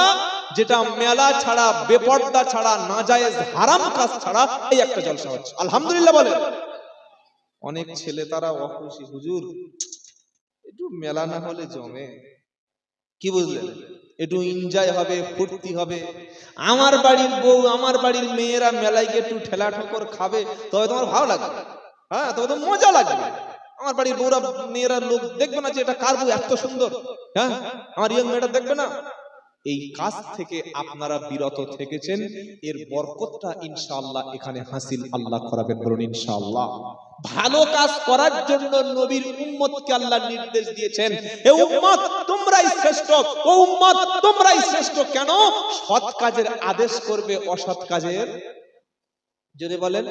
যেটা মেলা ছাড়া, বেপর্দা ছাড়া, নাজায়েজ হারাম কাজ ছাড়া এই একটা জলসা হচ্ছে। আলহামদুলিল্লাহ বলে। অনেক ছেলে তারা অখুশি, হুজুর একটু মেলা না হলে জমে, কি বুঝলেন, একটু এনজয় হবে, ফুর্তি হবে। আমার বাড়ির বউ, আমার বাড়ির মেয়েরা মেলায় গিয়ে একটু ঠেলা ঠোকর খাবে, তবে তোমার ভালো লাগবে, হ্যাঁ, তবে তো মজা লাগবে। আমার বাড়ির বউরা, মেয়েরা লোক দেখবে না যে এটা কার বউ এত সুন্দর, হ্যাঁ, আমার ইয়ং মেয়েটা দেখবে না। এই কাজ থেকে আপনারা বিরত থেকেছেন, এর বরকতটা ইনশাআল্লাহ এখানে হাসিল আল্লাহ করাবেন, বলুন ইনশাআল্লাহ। ভালো কাজ করার জন্য নবীর উম্মতকে আল্লাহ নির্দেশ দিয়েছেন, এ উম্মত তোমরাই শ্রেষ্ঠ, ও উম্মত তোমরাই শ্রেষ্ঠ। কেন? সৎ কাজের আদেশ করবে, অসৎ কাজের, যদি বলেন,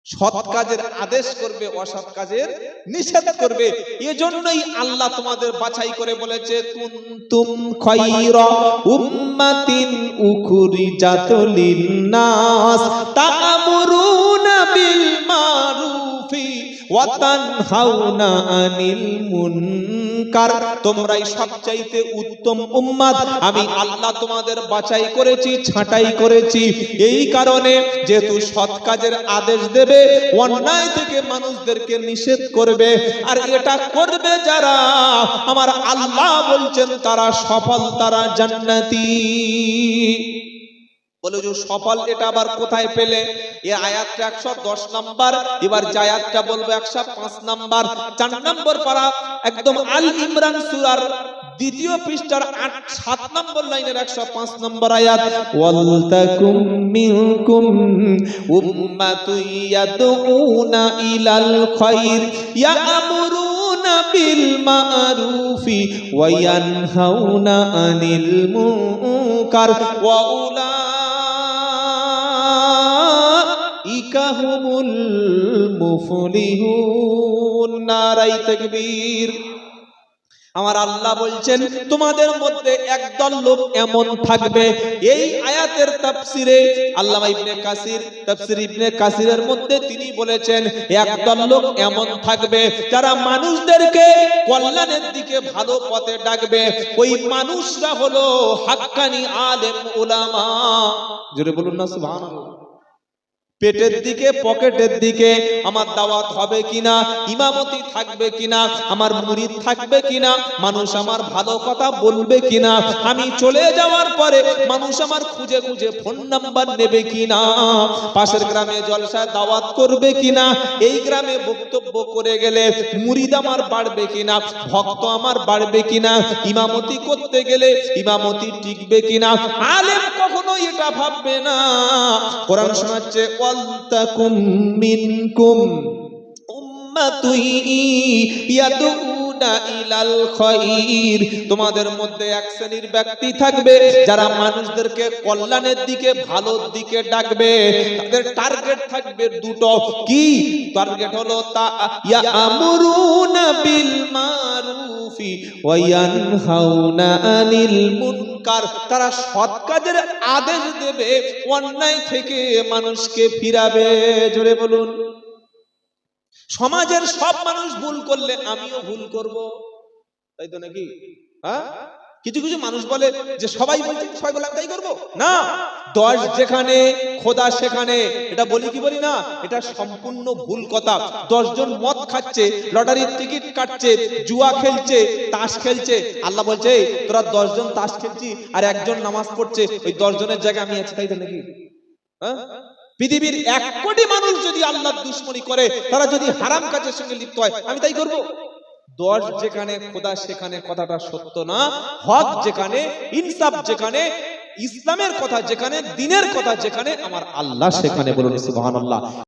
সৎ কাজের আদেশ করবে, অসৎ কাজের নিষেধ করবে। এজন্যই আল্লাহ তোমাদের বাছাই করে বলেছে কুনতুম খায়রা উম্মাতিন উখরিজাত লিন-নাস তা'মুরুনা বিল মারুফি ওয়া তানহাউনা আনিল মুনকার। তোমরাই সবচাইতে উত্তম উম্মাত। আমি আল্লাহ তোমাদের বাছাই করেছি, ছাঁটাই করেছি এই কারণে, যেহেতু সৎ কাজের আদেশ দেবে, অন্যায় থেকে মানুষদেরকে নিষেধ করবে। আর এটা করবে যারা, আমার আল্লাহ বলছেন তারা সফল, তারা জান্নাতি। বলে যে সফল এটা আবার কোথায় পেলে? এই আয়াতটা 110 নাম্বার, এবার যে আয়াতটা বলবো 105 নাম্বার, 4 নম্বর পারা, একদম আল ইমরান সূরার 2য় পৃষ্ঠার 7 নম্বর লাইনের 105 নম্বর আয়াত। ওয়াল তাকুম মিনকুম উম্মাতুন ইয়াদউনা ইলাল খায়র ইয়া'মুরুনা বিল মা'রুফি ওয়া ইয়ানহাউনা আনিল মুনকার ওয়া উলাইকা হুমুল মুফলিহুন। নারায়ে তাকবীর। আমার আল্লাহ বলছেন তোমাদের মধ্যে একদল লোক এমন থাকবে। এই আয়াতের তাফসিরে আল্লামা ইবনে কাসির, তাফসির ইবনে কাসিরের মধ্যে তিনি বলেছেন একদল লোক এমন থাকবে যারা মানুষদেরকে কল্যাণের দিকে, ভালো পথে ডাকবে। ওই মানুষরা হলো হাক্কানি আলেম উলামা। জোরে বলুন না সুবহানাল্লাহ। পেটের দিকে, পকেটের দিকে আমার দাওয়াত হবে কিনা, ইমামতি থাকবে কিনা, আমার মুরিদ থাকবে কিনা, মানুষ আমার ভালো কথা বলবে কিনা, আমি চলে যাওয়ার পরে মানুষ আমার খুঁজে খুঁজে ফোন নাম্বার নেবে কিনা, পাশের গ্রামে জলসায় দাওয়াত করবে কিনা, এই গ্রামে বক্তব্য করে গেলে মুরিদ আমার বাড়বে কিনা, ভক্ত আমার বাড়বে কিনা, ইমামতি করতে গেলে ইমামতি টিকবে কিনা, আলেম কখনো এটা ভাববে না। কোরআন শোনাচ্ছে ওয়ালতাকুম মিনকুম উম্মাতুন ইয়াদউনা ইলাল খায়র। তোমাদের মধ্যে এক শ্রেণীর ব্যক্তি থাকবে যারা মানুষদেরকে কল্যাণের দিকে, ভালোর দিকে ডাকবে। তাদের টার্গেট থাকবে দুটো। কি টার্গেট? হলো ইয়া'মুরুনা বিল মারুফি ওয়া ইয়ানহাউনা আনিল মুনকার। তারা সৎ কাজের আদেশ দেবে, অন্যায় থেকে মানুষকে ফিরাবে। জোরে বলুন। সমাজের সব মানুষ ভুল করলে আমিও ভুল করব, তাই তো নাকি? হ্যাঁ, কিছু কিছু মানুষ বলে যে সবাই বলছে, সবাই বলে আমি তাই করবো না। 10 যেখানে খোদা সেখানে, এটা বলি কি বলি না? এটা সম্পূর্ণ ভুল কথা। 10 জন মদ খাচ্ছে, লটারির টিকিট কাটছে, জুয়া খেলছে, তাস খেলছে, আল্লাহ বলছে তোরা 10 জন তাস খেলছি আর একজন নামাজ পড়ছে, ওই 10 জনের জায়গায় আমি আছি, তাই তো নাকি? হ্যাঁ, পৃথিবীর 1 কোটি মানুষ যদি আল্লাহর দুশমনি করে, তারা যদি হারাম কাজের সঙ্গে লিপ্ত হয়, আমি তাই করব। দোষ যেখানে, খোদা সেখানে কথাটা সত্য না। হক যেখানে, ইনসাফ যেখানে, ইসলামের কথা যেখানে, দ্বীনের কথা যেখানে, আমার আল্লাহ সেখানে। বলুন সুবহানাল্লাহ।